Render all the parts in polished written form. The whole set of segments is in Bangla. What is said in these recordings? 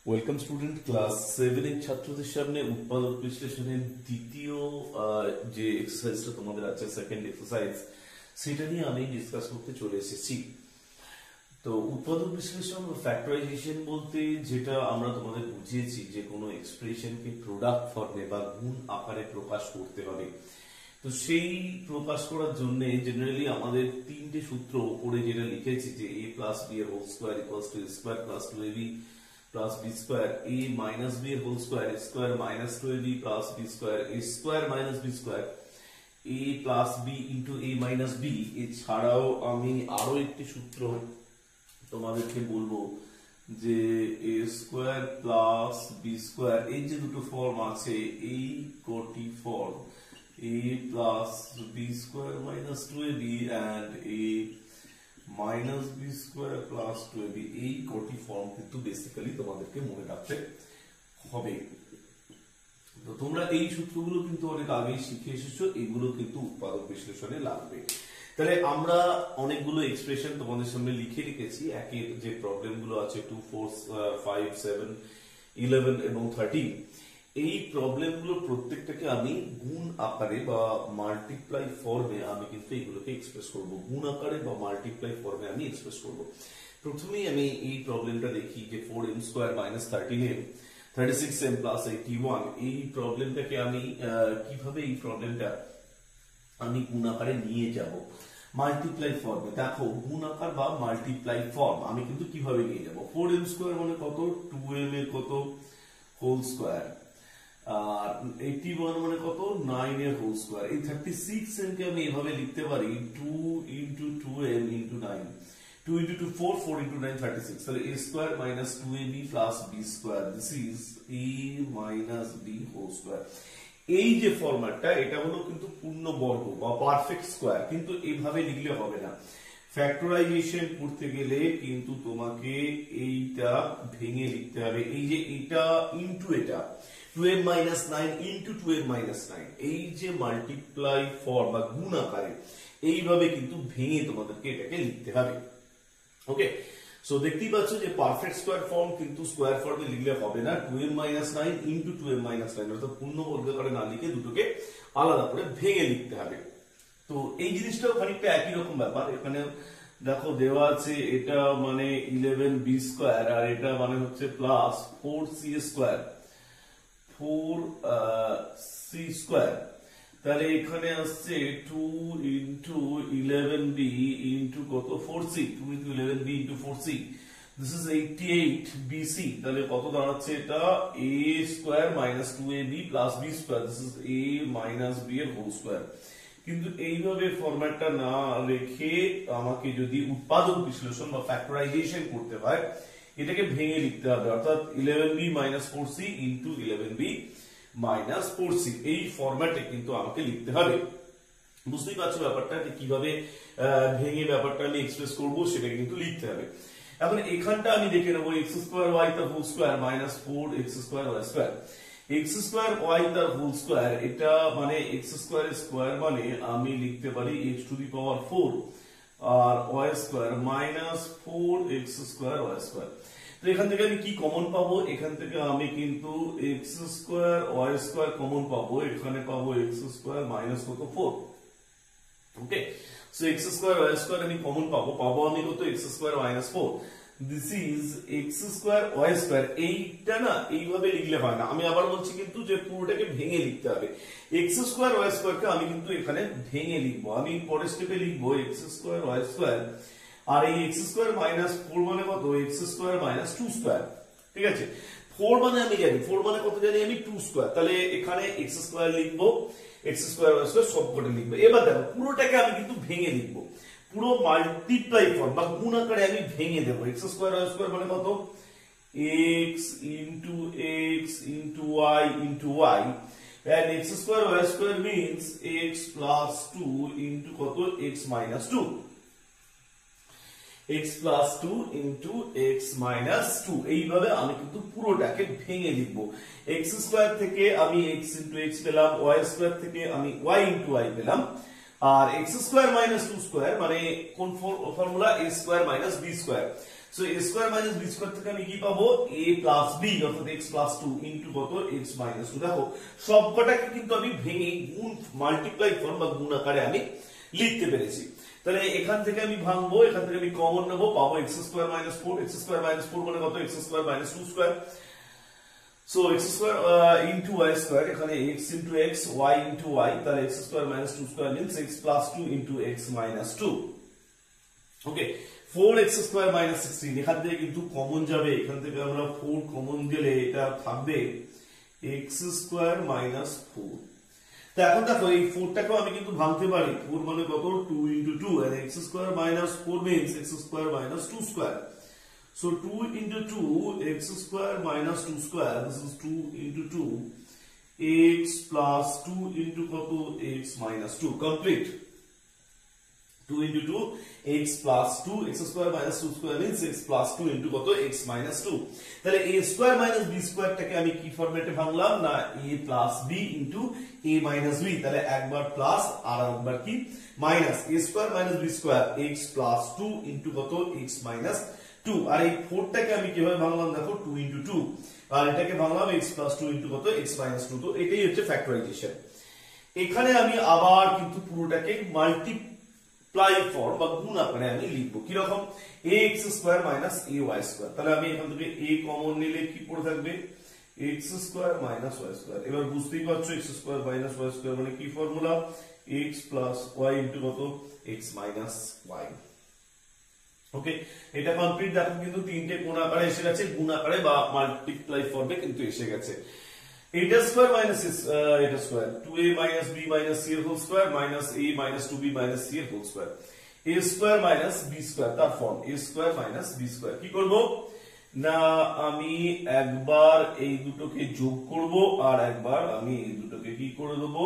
ওয়েলকাম স্টুডেন্ট ক্লাস 7 এর ছাত্রদের সামনে উৎপাদক বিশ্লেষণের দ্বিতীয় যে এক্সারসাইজটা তোমাদের আছে সেকেন্ড এক্সারসাইজ সেটা নিয়ে আমি ডিসকাস করতে চলে এসেছি। তো উৎপাদক বিশ্লেষণ বা ফ্যাক্টরাইজেশন বলতে যেটা আমরা তোমাদের বুঝিয়েছি যে কোনো এক্সপ্রেশনকে প্রোডাক্ট ফর্মে বা গুণ আকারে প্রকাশ করতে হবে। তো সেই প্রকাশ করার জন্য জেনারেলি আমাদের তিনটে সূত্র উপরে যেটা লিখেছি যে a প্লাস b এর whole square equals to a square plus 2ab plus b square a minus b whole square a square minus 2ab plus b square a square minus b square a plus b into a minus b এছাড়াও আমি আরো একটি সূত্র তোমাদেরকে বলবো যে a square plus b square এই যে দুটো ফর্ম আছে এই কোটি form a plus b square minus 2ab and a minus B square plus 2ab এই কোটি ফর্ম কিন্তু বেসিক্যালি তোমাদেরকে মনে রাখতে হবে। তো তোমরা এই সূত্রগুলো কিন্তু অনেক আগেই শিখে এসেছো, এগুলো কিন্তু উৎপাদক বিশ্লেষণে লাগবে। তাহলে আমরা অনেকগুলো এক্সপ্রেশন তোমাদের সামনে লিখে রেখেছি, একের যে প্রবলেম গুলো আছে 2, 4, 5, 7, 11 এবং 13 এই প্রবলেম গুলো প্রত্যেকটাকে আমি গুণ আকারে বা মাল্টিপ্লাই ফর্মে আমি কিন্তু এগুলোকে এক্সপ্রেস করব। গুণ আকারে বা মাল্টিপ্লাই ফর্মে আমি এক্সপ্রেস করব। প্রথমেই আমি এই প্রবলেমটা দেখি যে 4m square minus 13m 36m plus 81 এই প্রবলেমটাকে আমি কিভাবে এই প্রবলেমটা আমি গুণ আকারে নিয়ে যাব মাল্টিপ্লাই ফর্মে। দেখো গুণ আকার বা মাল্টিপ্লাই ফর্ম আমি কিন্তু কিভাবে নিয়ে যাব। 4m স্কয়ার মানে কত, 2m এর কত হোল স্কয়ার, আর 81 মানে কত 9 এর হোল স্কয়ার। এই 36m কে আমি এভাবে লিখতে পারি 2 into 2m into 9, 2 into 2 4, 4 into 9 36। তাহলে a square minus 2ab plus b square, this is a minus b whole square. এই যে ফরম্যাটটা এটা হলো কিন্তু পূর্ণবর্গ বা পারফেক্ট স্কয়ার, কিন্তু এভাবে লিখলে হবে না। ফ্যাক্টরাইজেশন করতে গেলে কিন্তু তোমাকে এইটা ভেঙে লিখতে হবে। এই যে এটা ইনটু এটা 2m minus 9 into 2m minus 9 এই যে মাল্টিপ্লাই ফর্ম বা গুণ আকারে এইভাবে কিন্তু ভেঙে তোমাদেরকে এটাকে লিখতে হবে। ওকে, সো দেখতেই পাচ্ছ যে পারফেক্ট স্কয়ার ফর্ম কিন্তু স্কয়ার ফর্মে লিখলে হবে না। 2m minus 9 into 2m minus 9 অর্থাৎ পূর্ণ বর্গাকারে না লিখে দুটোকে আলাদা করে ভেঙে লিখতে হবে। তো এই জিনিসটাও খানিকটা একই রকম ব্যাপার। এখানে দেখো দেওয়া আছে এটা মানে 11b স্কয়ার আর এটা মানে হচ্ছে plus 4c square 4c square. তাহলে এখানে আসছে 2 into 11b into কত 4c, 2 into 11b into 4c, this is 88bc। তাহলে কত দাঁড়াচ্ছে এটা a square minus 2ab plus b square, this is a minus b এর হোল স্কয়ার। কিন্তু এইভাবে ফরম্যাটটা না রেখে আমাকে যদি উৎপাদক বিশ্লেষণ বা ফ্যাক্টরাইজেশন করতে হয় এটাকে ভেঙে লিখতে হবে, অর্থাৎ 11b minus 4c into 11b minus 4c এই ফরম্যাটে কিন্তু আমাকে লিখতে হবে। বুঝতেই পারছো ব্যাপারটা যে কিভাবে ভেঙে ব্যাপারটা আমি এক্সপ্রেস করব সেটা কিন্তু লিখতে হবে। এখন এখানটা আমি দেখে নেবো x স্কয়ার y তার whole square minus 4x square y square, x square y তার হোল স্কয়ার এটা মানে x স্কয়ার স্কয়ার মানে আমি লিখতে পারি x টু দি পাওয়ার 4 আর y square minus 4x square y square. তো এখান থেকে আমি কি কমন পাবো, এখান থেকে আমি কিন্তু x square y square common পাবো, এখানে পাবো x স্কয়ার মাইনাস কত 4। Okay, so x square y square আমি কমন পাবো আমি কত x square minus 4, this is x square y square. এইটা না এইভাবে লিখলে হয় না, আমি আবার বলছি কিন্তু যে পুরোটাকে ভেঙে লিখতে হবে। x স্কয়ার y স্কয়ার কে আমি কিন্তু এখানে ভেঙে লিখবো, আমি পরের স্টেপে লিখবো x স্কয়ার y স্কয়ার আর এই x স্কয়ার মাইনাস 4 মানে কত x স্কয়ার মাইনাস 2 স্কয়ার। ঠিক আছে, 4 মানে আমি জানি, 4 মানে কত জানি আমি 2 স্কয়ার। তাহলে এখানে x স্কয়ার লিখবো, x স্কয়ার y স্কয়ার সবকটা লিখবো। এবার দেখো পুরোটাকে আমি কিন্তু ভেঙে লিখবো, পুরো মাল্টিপ্লাই ফর্ম বা গুণ আকারে আমি ভেঙে দেব। x স্কয়ার y স্কয়ার মানে কত x into x into y into y, and x square y square means x plus 2 into কত x minus 2, x plus 2 into x minus 2 এইভাবে আমি কিন্তু পুরোটাকে ভেঙে লিখব। x স্কয়ার থেকে আমি x into x পেলাম, y স্কয়ার থেকে আমি y into y পেলাম, আর x square minus two square মানে কোন formula a square minus B square. So a square minus B square থেকে আমি কি পাবো এ প্লাস বি অর্থাৎ এক্স প্লাস টু ইন্টু কত এক্স মাইনাস টু। দেখো সবকটাকে কিন্তু আমি ভেঙে গুণ মাল্টিপ্লাই ফর্ম বা গুণ আকারে আমি লিখতে পেরেছি। তাহলে এখান থেকে আমি ভাঙবো, এখান থেকে আমি কমন নেবো, পাবো x square minus four. X square minus four মানে কত x square minus two square. So x square into y square, এখানে x into x y into y, তাহলে x square minus two square means x plus two into x minus two. Okay, 4x square minus 16 এখান থেকে কিন্তু কমন যাবে, এখান থেকে আমরা 4 কমন গেলে এটা থাকবে x স্কোয়ার মাইনাস 4। তো এখন দেখো এই 4টাকেও আমি কিন্তু ভাঙতে পারি, 4 মানে কত 2 into 2 and x square minus 4 means x square minus 2 square. So 2 into 2 x square minus 2 square, this is 2 into 2 x plus 2 into কত x minus 2 complete। 2 into 2 x plus 2 x square minus 2 square means x plus 2 into কত x minus 2। তাহলে a square minus b square টাকে আমি কি ফরম্যাটে ভাঙলাম না a plus b into a minus b, তাহলে একবার প্লাস আর একবার কি minus a square minus b square x plus 2 into কত x minus 2। আর এই 4 টাকে আমি কিভাবে ভাঙলাম দেখো 2 into 2 আর এটাকে ভাঙলাম x plus 2 into কত x minus 2। তো এটাই হচ্ছে ফ্যাক্টরাইজেশন। এখানে আমি আবার কিন্তু পুরোটাকে মাল্টিপ্লাই ফর্ম বা গুণ আকারে আমি লিখবো কি রকম ax square minus ay square. তাহলে আমি এখান থেকে a কমন নিলে কি পড়ে থাকবে x square minus y square. এবার বুঝতেই পারছো x square minus y square মানে কি formula x plus y into কত x minus y। ওকে, এটা কমপ্লিট। দেখো কিন্তু তিনটে কোণ আকারে এসে গেছে, গুণ আকারে বা মাল্টিপ্লাই ফর্মে কিন্তু এসে গেছে। এটা স্কয়ার মাইনাস এটা square 2a minus b minus c এর whole square minus a minus 2b minus c এর whole square, a square minus b square তার form a square minus b square. কি করব না আমি একবার এই দুটোকে যোগ করব আর একবার আমি এই দুটোকে কি করে দেব,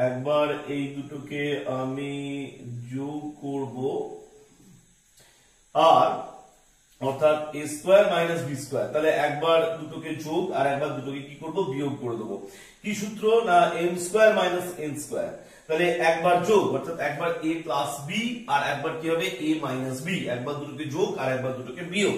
একবার এই দুটোকে আমি যোগ করব আর অর্থাৎ a square minus b square. তাহলে একবার দুটোকে যোগ আর একবার দুটোকে কি করব বিয়োগ করে দেব। কি সূত্র না m square minus n square. তাহলে একবার যোগ অর্থাৎ একবার a প্লাস b আর একবার কি হবে a মাইনাস b, একবার দুটোকে যোগ আর একবার দুটোকে বিয়োগ।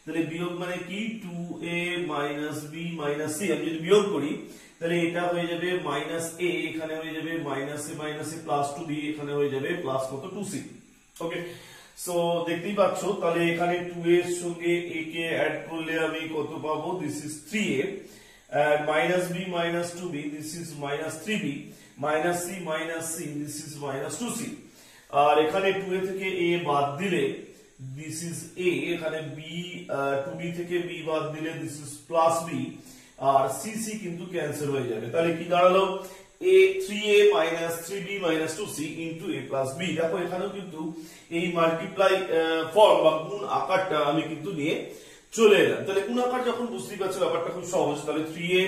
তাহলে বিয়োগ মানে কি 2a minus b minus c। আমি যদি বিয়োগ করি তাহলে এটা হয়ে যাবে মাইনাস a, এখানে হয়ে যাবে minus a minus a plus 2b, এখানে হয়ে যাবে প্লাস কত 2c। ওকে, সো দেখতেই পাচ্ছ তাহলে এখানে 2a এর সঙ্গে a কে অ্যাড করলে আমি কত পাবো, this is 3a and minus b minus 2b, this is minus 3b minus c, this is minus 2c। আর এখানে 2a থেকে a বাদ দিলে this is a, এখানে b 2b থেকে b বাদ দিলে this is plus b আর c কিন্তু ক্যান্সেল হয়ে যাবে। তাহলে কি দাঁড়ালো a 3a minus 3b minus 2c into a plus b। দেখো এখানেও কিন্তু এই মাল্টিপ্লাই ফর্ম বা গুণ আকারটা আমি কিন্তু নিয়ে চলে এলাম। তাহলে গুণ আকার যখন বুঝতেই পারছো ব্যাপারটা খুব সহজ। তাহলে 3a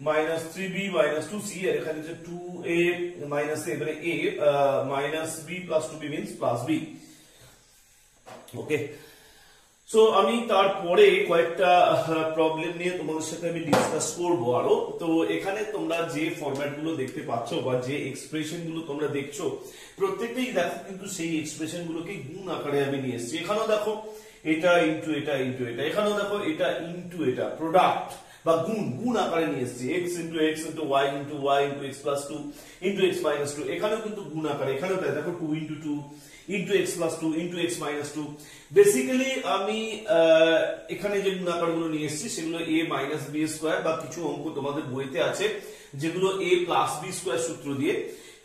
minus 3b minus 2c আর এখানে যে 2a minus a মানে a minus b plus 2b means plus b। Okay, so আমি তারপরে কয়েকটা প্রবলেম নিয়ে তোমাদের সাথে আমি ডিসকাস করব আরো। তো এখানে তোমরা যে ফরম্যাট গুলো দেখতে পাচ্ছ বা যে এক্সপ্রেশন গুলো তোমরা দেখছো প্রত্যেকটাই দেখো কিন্তু সেই এক্সপ্রেশন গুলোকে গুণ আকারে আমি নিয়ে এসেছি। এখানেও দেখো এটা ইনটু এটা ইনটু এটা, এখানেও দেখো এটা ইনটু এটা, প্রোডাক্ট বা গুণ আকারে নিয়ে এসেছি x into x into y into y into x plus 2 into x minus 2। এখানেও কিন্তু গুণ আকারে, এখানেও তাই দেখো 2 into 2 into x plus 2 into x minus 2। Basically আমি এখানে যে গুণ আকারগুলো নিয়ে এসেছি সেগুলো a minus b স্কয়ার বা কিছু অঙ্ক তোমাদের বইতে আছে যেগুলো a plus b স্কয়ার সূত্র দিয়ে,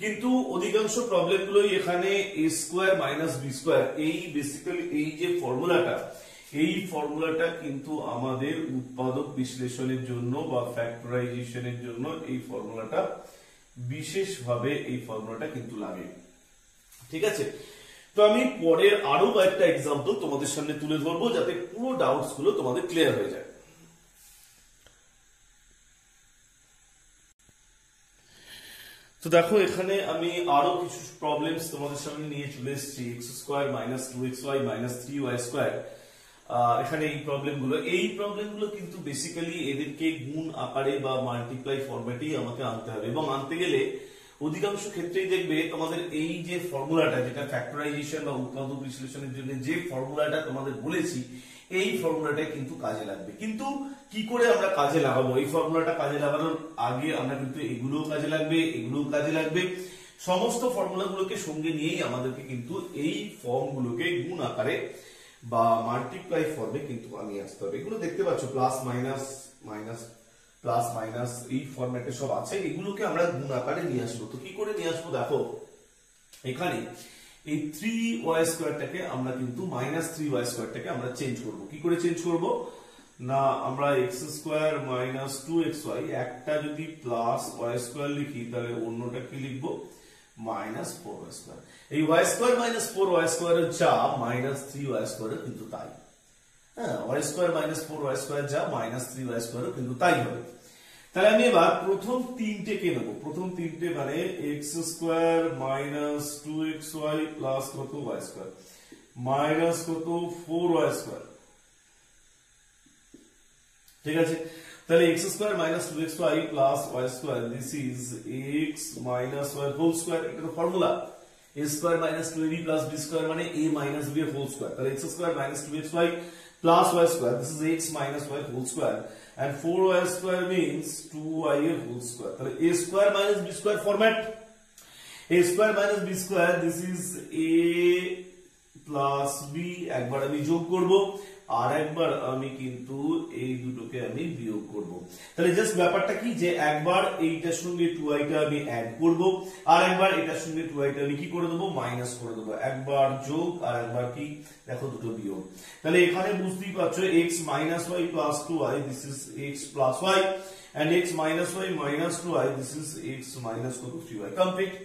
কিন্তু অধিকাংশ প্রবলেমগুলোই এখানে a square minus b square. এই বেসিক্যালি এই যে ফর্মুলাটা, এই ফর্মুলাটা কিন্তু আমাদের উৎপাদক বিশ্লেষণের জন্য বা ফ্যাক্টরাইজেশনের জন্য এই ফর্মুলাটা বিশেষভাবে এই ফর্মুলাটা কিন্তু লাগে। ঠিক আছে, তো আমি পরে আরো কয়েকটা এক্সাম্পল তোমাদের সামনে তুলে ধরবো যাতে পুরো ডাউটস গুলো তোমাদের ক্লিয়ার হয়ে যায়। তো দেখো এখানে আমি আরো কিছু প্রবলেমস তোমাদের সামনে নিয়ে চলে এসেছি। X square minus 2xy minus 3y square, এখানে এই প্রবলেমগুলো কিন্তু বেসিক্যালি এদেরকে গুণ আকারে বা মাল্টিপ্লাই ফরম্যাটেই আমাকে আনতে হবে এবং আনতে গেলে অধিকাংশ ক্ষেত্রেই দেখবে তোমাদের এই যে ফর্মুলাটা, যেটা ফ্যাক্টরাইজেশন বা উৎপাদক বিশ্লেষণের জন্য যে ফর্মুলাটা তোমাদের বলেছি, এই ফর্মুলাটা কিন্তু কাজে লাগবে। কিন্তু কি করে আমরা কাজে লাগাবো এই ফর্মুলাটা? কাজে লাগানোর আগে আমরা কিন্তু এগুলোও কাজে লাগবে, এগুলোও কাজে লাগবে। সমস্ত ফর্মুলাগুলোকে সঙ্গে নিয়েই আমাদেরকে কিন্তু এই ফর্মগুলোকে গুণ আকারে বা মাল্টিপ্লাই ফর্মে কিন্তু আনিয়ে আসতে হবে। এগুলো দেখতে পাচ্ছ plus minus minus plus minus এই ফরম্যাটে সব আছে, এগুলোকে আমরা গুণ আকারে নিয়ে আসবো। তো কি করে নিয়ে আসবো দেখো, এখানে এই 3y² আমরা কিন্তু -3y² আমরা চেঞ্জ করব। কি করে চেঞ্জ করব না, আমরা x² - 2xy একটা যদি +y² লিখি তাহলে অন্যটা কি লিখবো -4y²। এই y² - 4y² এর যা -3y² কিন্তু তাই। হ্যাঁ, y² - 4y² যা -3y² কিন্তু তাই হবে। তাহলে আমি এবার প্রথম তিনটেকে নেব। প্রথম তিনটে মানে x² - 2xy প্লাস কত y² মাইনাস কত 4y²। ঠিক আছে, তাহলে x² - 2xy plus y², this is x minus y whole square. এটা তো formula, a² - 2ab plus b² মানে a মাইনাস b এর হোল স্কয়ার। তাহলে x² - 2xy plus y², this is x minus y whole square, and 4y² means 2y whole square. তাহলে a² - b² format, a² - b², this is a plus b, একবার আমি যোগ করব আর একবার আমি কিন্তু এই দুটোকে আমি বিয়োগ করব। তাহলে জাস্ট ব্যাপারটা কি যে একবার এইটার সঙ্গে 2i টা আমি অ্যাড করব আর একবার এটার সঙ্গে 2i টা আমি কি করে দেব মাইনাস করে দেব। একবার যোগ আর একবার কি দেখো দুটো বিয়োগ। তাহলে এখানে বুঝতেই পারছো x minus y plus 2i, this is x plus y, and x minus y minus 2i, this is x minus 3y complete.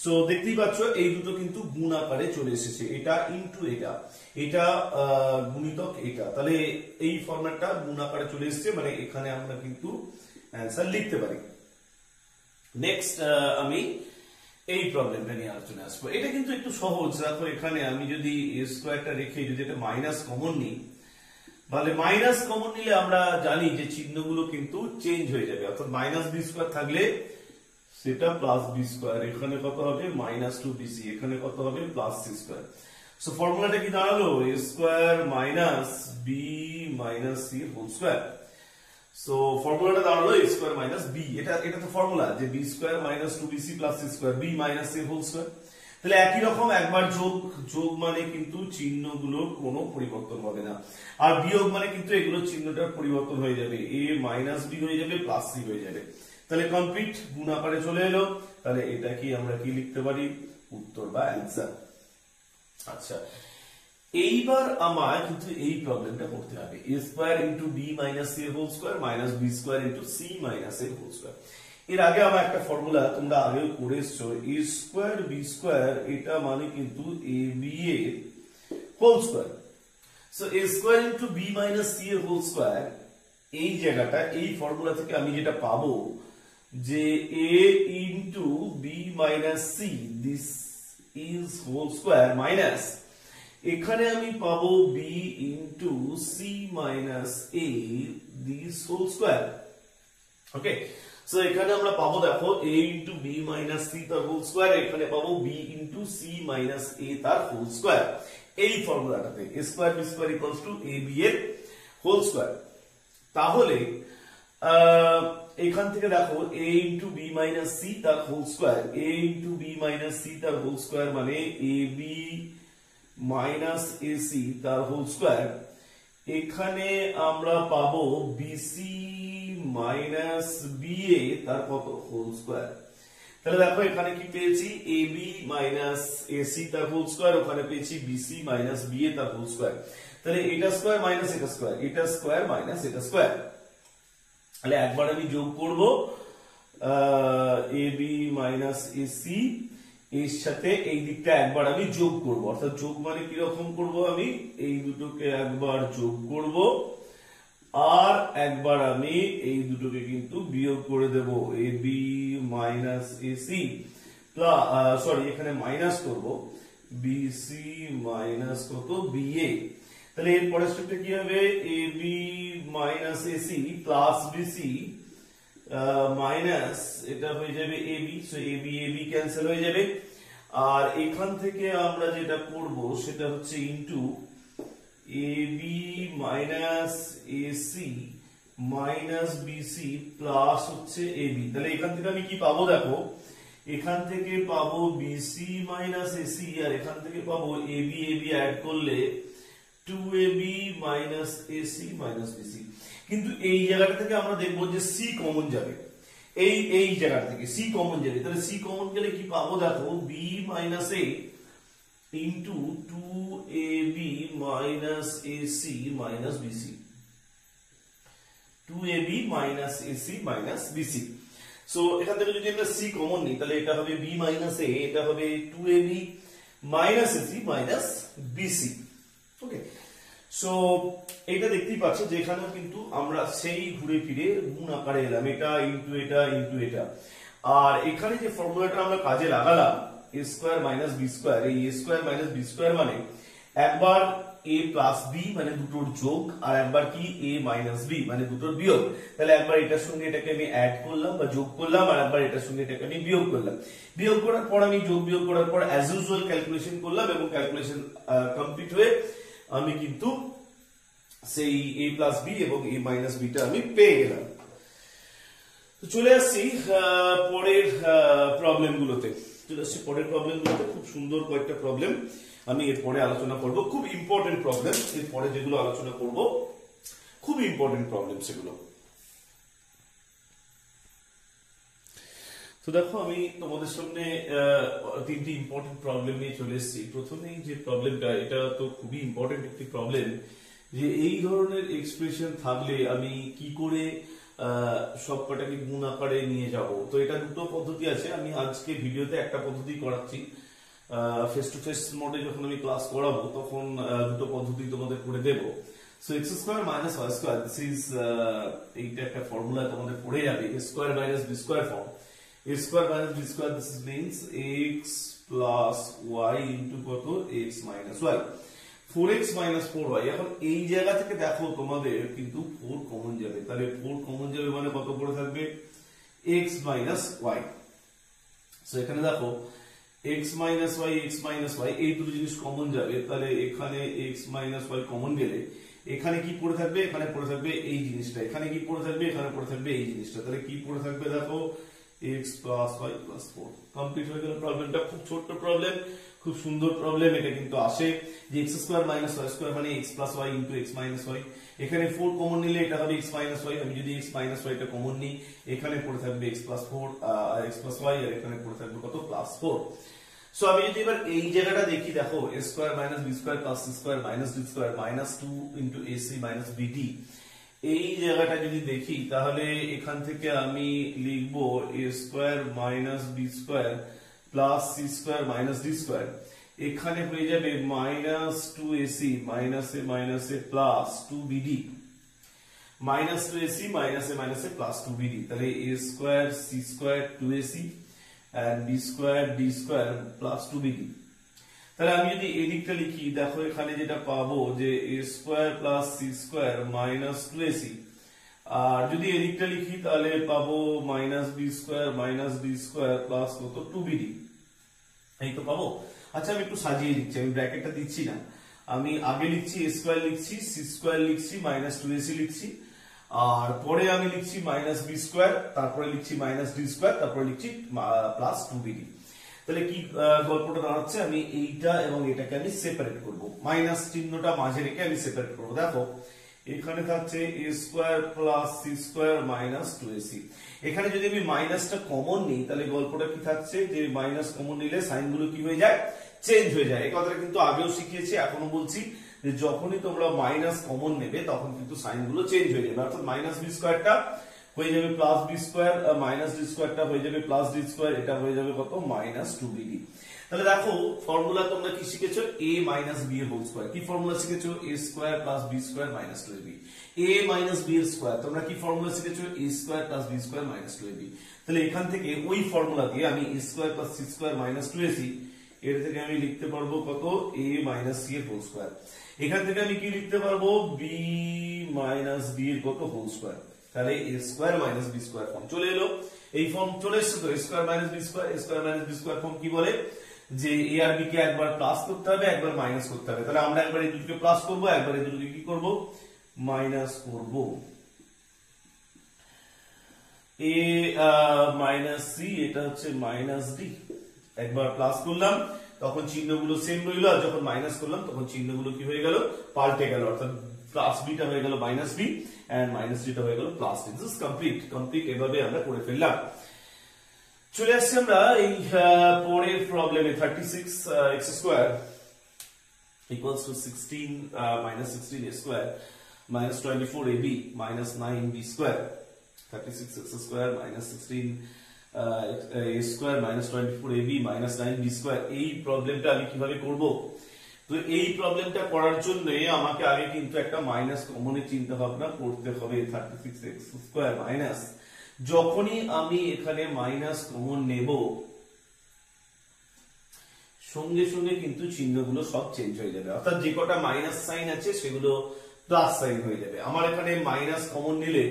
So দেখতেই পাচ্ছ এই দুটো কিন্তু গুণ আকারে চলে এসেছে, এটা ইনটু এটা, এটা গুণিতক এটা। তাহলে এই ফরম্যাটটা গুণ আকারে চলে এসেছে, মানে এখানে আমরা কিন্তু অ্যানসার লিখতে পারি। নেক্সট আমি এই প্রবলেমটা নিয়ে আলোচনা আসবো। এটা কিন্তু একটু সহজ। দেখো এখানে আমি যদি a² রেখে যদি এটা মাইনাস কমন নিই, তাহলে মাইনাস কমন নিলে আমরা জানি যে চিহ্নগুলো কিন্তু চেঞ্জ হয়ে যাবে। অর্থাৎ -b² থাকলে সেটা +b², এখানে কত হবে -2bc, এখানে কত হবে +c²। সো ফর্মুলাটা কি দাঁড়ালো a² - b - c whole square. So ফর্মুলাটা দাঁড়ালো a² - b, এটা তো ফর্মুলা যে b² - 2bc + c², b - c whole square. তাহলে একই রকম একবার যোগ মানে কিন্তু চিহ্নগুলোর কোনো পরিবর্তন হবে না, আর বিয়োগ মানে কিন্তু এগুলো চিহ্নটার পরিবর্তন হয়ে যাবে, a - b হয়ে যাবে +c হয়ে যাবে। তাহলে কমপ্লিট গুণ আকারে চলে এলো। তাহলে এটা কি আমরা কি লিখতে পারি উত্তর বা অ্যানসার। আচ্ছা, এইবার আমার কিন্তু এই প্রবলেমটা করতে হবে a² * b - c whole square minus b² * c - a whole square. এর আগে আমার একটা ফর্মুলা তোমরা আগেও করে এসছো, a² b², এটা মানে কিন্তু ab এর whole square. So a² * b - c এর হোল স্কয়ার, এই জায়গাটা এই ফর্মুলা থেকে আমি যেটা পাবো যে a into b minus c, this is whole square minus এখানে আমি পাবো b into c minus a, this whole square. Okay, so এখানে আমরা পাবো দেখো a into b minus c তার হোল স্কয়ার, এখানে পাবো b into c minus a তার হোল স্কয়ার। এই ফর্মুলাটাতে a² b² equals to ab এর হোল স্কয়ার। তাহলে এখান থেকে দেখো a into b minus c তার whole square, a into b minus c তার হোল স্কয়ার মানে ab minus ac তার হোল স্কয়ার। এখানে আমরা পাবো bc minus ba তার কত হোল স্কয়ার। তাহলে দেখো এখানে কি পেয়েছি ab minus ac তার হোল স্কয়ার, ওখানে পেয়েছি bc minus ba তার হোল স্কয়ার। তাহলে এটা স্কয়ার মাইনাস এটা স্কয়ার, এটা স্কয়ার মাইনাস এটা স্কয়ার। তাহলে একবার আমি যোগ করব ab minus ac এর সাথে এই দিকটা একবার আমি যোগ করব। অর্থাৎ যোগ মানে কি রকম করব, আমি এই দুটোকে একবার যোগ করব আর একবার আমি এই দুটোকে কিন্তু বিয়োগ করে দেব, ab minus ac সরি এখানে মাইনাস করব bc minus কত ba। তাহলে এর পরের স্টেপটা কি হবে ab minus ac plus bc minus এটা হয়ে যাবে AB, so AB AB cancel হয়ে যাবে। আর এখান থেকে আমরা যেটা করব সেটা হচ্ছে into AB minus AC minus BC plus হচ্ছে এবি। তাহলে এখান থেকে আমি কি পাবো দেখো, এখান থেকে পাবো বিসি মাইনাস এসি, আর এখান থেকে পাবো এবি এবি অ্যাড করলে 2ab minus AC minus BC. কিন্তু এই জায়গাটা থেকে আমরা দেখবো যে সি কমন যাবে, এই জায়গা থেকে সি কমন যাবে। তাহলে সি কমন গেলে কি পাবো দেখো, b minus a into 2ab minus AC minus bc, 2ab minus AC minus bc. So এখান থেকে যদি আমরা সি কমন নিই তাহলে এটা হবে বি মাইনাস এ, এটা হবে 2ab minus AC minus bc. Okay, so এটা দেখতেই পাচ্ছ যে এখানেও কিন্তু আমরা সেই ঘুরে ফিরে গুণ আকারে এলাম, এটা ইনটু এটা ইনটু এটা। আর এখানে যে ফর্মুলাটা আমরা কাজে লাগালাম a square minus B square, এই a square minus B square মানে একবার a প্লাস b মানে দুটোর যোগ, আর একবার কি a মাইনাস b মানে দুটোর বিয়োগ। তাহলে একবার এটার সঙ্গে এটাকে আমি অ্যাড করলাম বা যোগ করলাম, আর একবার এটার সঙ্গে এটাকে আমি বিয়োগ করলাম। বিয়োগ করার পর আমি যোগ বিয়োগ করার পর অ্যাজ ইউজুয়াল ক্যালকুলেশন করলাম, এবং ক্যালকুলেশন কমপ্লিট হয়ে আমি কিন্তু সেই a প্লাস b এবং a মাইনাস b টা আমি পেয়ে গেলাম। তো চলে আসছি পরের প্রবলেমগুলোতে। খুব সুন্দর কয়েকটা প্রবলেম আমি এরপরে আলোচনা করব, খুব ইম্পর্টেন্ট প্রবলেম। এরপরে যেগুলো আলোচনা করব খুব ইম্পর্টেন্ট প্রবলেম সেগুলো। তো দেখো আমি তোমাদের সামনে তিনটি ইম্পর্টেন্ট প্রবলেম নিয়ে চলে এসেছি। প্রথমেই যে প্রবলেমটা, এটা তো খুবই ইম্পর্টেন্ট একটি প্রবলেম, যে এই ধরনের এক্সপ্রেশন থাকলে আমি কি করে সবকটাকে গুণ আকারে নিয়ে যাব। তো এটা দুটো পদ্ধতি আছে, আমি আজকে ভিডিওতে একটা পদ্ধতি করাচ্ছি। ফেস টু ফেস মোডে যখন আমি ক্লাস করাবো তখন দুটো পদ্ধতি তোমাদের করে দেবো। So x square minus y square, this is এইটা একটা ফর্মুলা তোমাদের পড়ে যাবে, a square minus B square form. a square minus b square, this means x plus y into কত, x minus y, 4x minus 4y। এখন এই জায়গা থেকে দেখো তোমাদের কিন্তু 4 কমন যাবে, তাহলে 4 কমন যাবে মানে কত পড়ে থাকবে, x minus y। সো এখানে দেখো x minus y এই দুটো জিনিস কমন যাবে, তাহলে এখানে x minus y কমন গেলে এখানে কি পড়ে থাকবে, এখানে পড়ে থাকবে এই জিনিসটা, এখানে কি পড়ে থাকবে, এখানে পড়ে থাকবে এই জিনিসটা। তাহলে কি পড়ে থাকবে দেখো, x plus y plus 4। Complete হয়ে গেল প্রবলেমটা। খুব ছোট্ট প্রবলেম, খুব সুন্দর প্রবলেম। এটা কিন্তু আসে যে x square minus y square মানে x plus y into x minus y। এখানে 4 কমন নিলে এটা হবে x minus y, আমি যদি x minus y টা কমন নিই এখানে পড়ে থাকবে x plus 4 আর x plus y, আর এখানে পড়ে থাকবে কত, plus 4। সো আমি যদি এবার এই জায়গাটা দেখি, দেখো a square minus b square plus c square minus d square minus 2 into ac minus bd, এই জায়গাটা যদি দেখি তাহলে এখান থেকে আমি লিখবো a square minus b square plus c square minus d square, এখানে হয়ে যাবে minus 2ac minus a minus a plus 2bd, minus 2ac minus a minus a plus 2bd। তাহলে a square c square 2ac and b square d square plus 2bd। তাহলে আমি যদি এদিকটা লিখি, দেখো এখানে যেটা পাবো যে a square plus c square minus 2ac, আর যদি এদিকটা লিখি তাহলে পাবো minus b square minus d square plus কত, 2bd। এই তো পাবো। আচ্ছা আমি একটু সাজিয়ে লিখছি, আমি ব্র্যাকেটটা দিচ্ছি না, আমি আগে লিখছি a স্কয়ার লিখছি, c স্কয়ার লিখছি, মাইনাস 2ac লিখছি, আর পরে আমি লিখছি মাইনাস b স্কয়ার, তারপরে লিখছি মাইনাস d স্কয়ার, তারপরে লিখছি প্লাস 2bd। তাহলে কি গল্পটা দাঁড়াচ্ছে, আমি এইটা এবং এটাকে আমি সেপারেট করব, মাইনাস চিহ্নটা মাঝে রেখে আমি সেপারেট করব। দেখো এখানে থাকছে a square plus c square minus 2ac। এখানে যদি আমি মাইনাসটা কমন নিই তাহলে গল্পটা কি থাকছে, যে মাইনাস কমন নিলে সাইন গুলো কি হয়ে যায়, চেঞ্জ হয়ে যায়। এই কথাটা কিন্তু আগেও শিখিয়েছি, এখনো বলছি যে যখনই তোমরা মাইনাস কমন নেবে তখন কিন্তু সাইন গুলো চেঞ্জ হয়ে যাবে। অর্থাৎ মাইনাস b স্কয়ারটা হয়ে যাবে plus b square, minus d স্কয়ারটা হয়ে যাবে প্লাস d স্কয়ার, এটা হয়ে যাবে কত, মাইনাস 2bd। তাহলে দেখো ফর্মুলা তোমরা কি শিখেছো, a মাইনাস b এর হোল স্কয়ার। কি ফর্মুলা শিখেছো, a square plus b square minus 2ab। a minus b এর স্কয়ার তোমরা কি ফর্মুলা শিখেছো, a square plus b square minus 2ab। তাহলে এখান থেকে ওই ফর্মুলা দিয়ে আমি a square plus c square minus 2ac, এর থেকে আমি লিখতে পারবো কত, a মাইনাস c এর হোল স্কয়ার। এখান থেকে আমি কি লিখতে পারবো, b মাইনাস b এর কত, হোল স্কয়ার। তাহলে a square minus b square form চলে এলো। এই ফর্ম চলে এসেছে তো, a square minus b square, a square minus b square form কি বলে যে a আর b কে একবার প্লাস করতে হবে একবার মাইনাস করতে হবে। তাহলে আমরা একবার এই দুটোকে প্লাস করব একবার এই দুটোকে কি করব মাইনাস করব। a মাইনাস c এটা হচ্ছে মাইনাস d, একবার প্লাস করলাম তখন চিহ্নগুলো সেম রইলো, আর যখন মাইনাস করলাম তখন চিহ্নগুলো কি হয়ে গেল পাল্টে গেল, অর্থাৎ প্লাস b টা হয়ে গেল minus b and minus d টা হয়ে গেল plus d। This is complete এভাবে আমরা করে ফেললাম। চলে আসছি আমরা এই পরের প্রবলেমে 36 x square equals to 16 minus 16 a square minus 24 ab minus 9 b square। 36 x square minus 16 a square minus 24 ab minus 9 b square। এই প্রবলেমটা আমি কিভাবে করব? তো এই প্রবলেমটা করার জন্য আমাকে আগে কিন্তু একটা মাইনাস কমনে চিন্তা ভাবনা করতে হবে। 36 x square মাইনাস, যখনই আমি এখানে মাইনাস কমন নেব সঙ্গে সঙ্গে কিন্তু চিহ্নগুলো সব চেঞ্জ হয়ে যাবে, অর্থাৎ যে কটা মাইনাস সাইন আছে সেগুলো প্লাস সাইন হয়ে যাবে। আমার এখানে মাইনাস কমন নিলে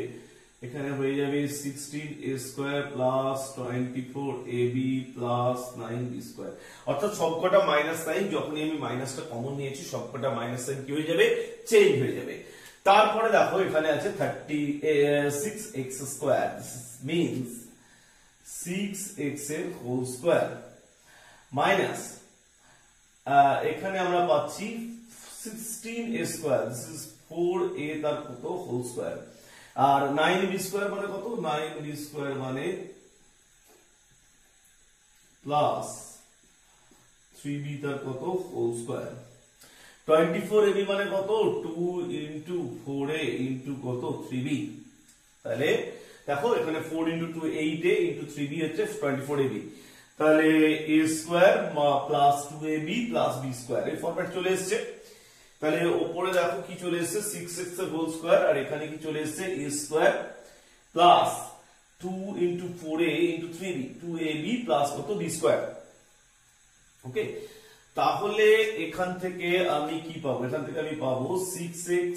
এখানে হয়ে যাবে 16 a square plus 24 ab plus 9 b square। অর্থাৎ সবকটা মাইনাস সাইন যখনই আমি মাইনাসটা কমন নিয়েছি সবকটা মাইনাস সাইন কি হয়ে যাবে চেঞ্জ হয়ে যাবে। তারপরে দেখো এখানে আছে 36 x square, this means 6x এর হোল স্কয়ার মাইনাস এখানে আমরা পাচ্ছি 16 a square, this is 4a তার কত হোল স্কয়ার, আর 9b স্কয়ার মানে কত 9b স্কয়ার মানে প্লাস 3b তার কত হোল স্কয়ার। 24ab মানে কত 2 into 4a into কত 3b। তাহলে দেখো এখানে 4 into 2 8a into 3b হচ্ছে 24ab, তাহলে a square plus 2ab plus b square এই ফরম্যাট চলে এসেছে। তাহলে উপরে দেখো কি চলে এসেছে 6x এর হোল স্কয়ার, আর এখানে কি চলে এসেছে a square plus 2 into 4a into 3b 2ab plus কত b স্কয়ার। ওকে, তাহলে এখান থেকে আমি কি পাবো? এখান থেকে আমি পাবো 6x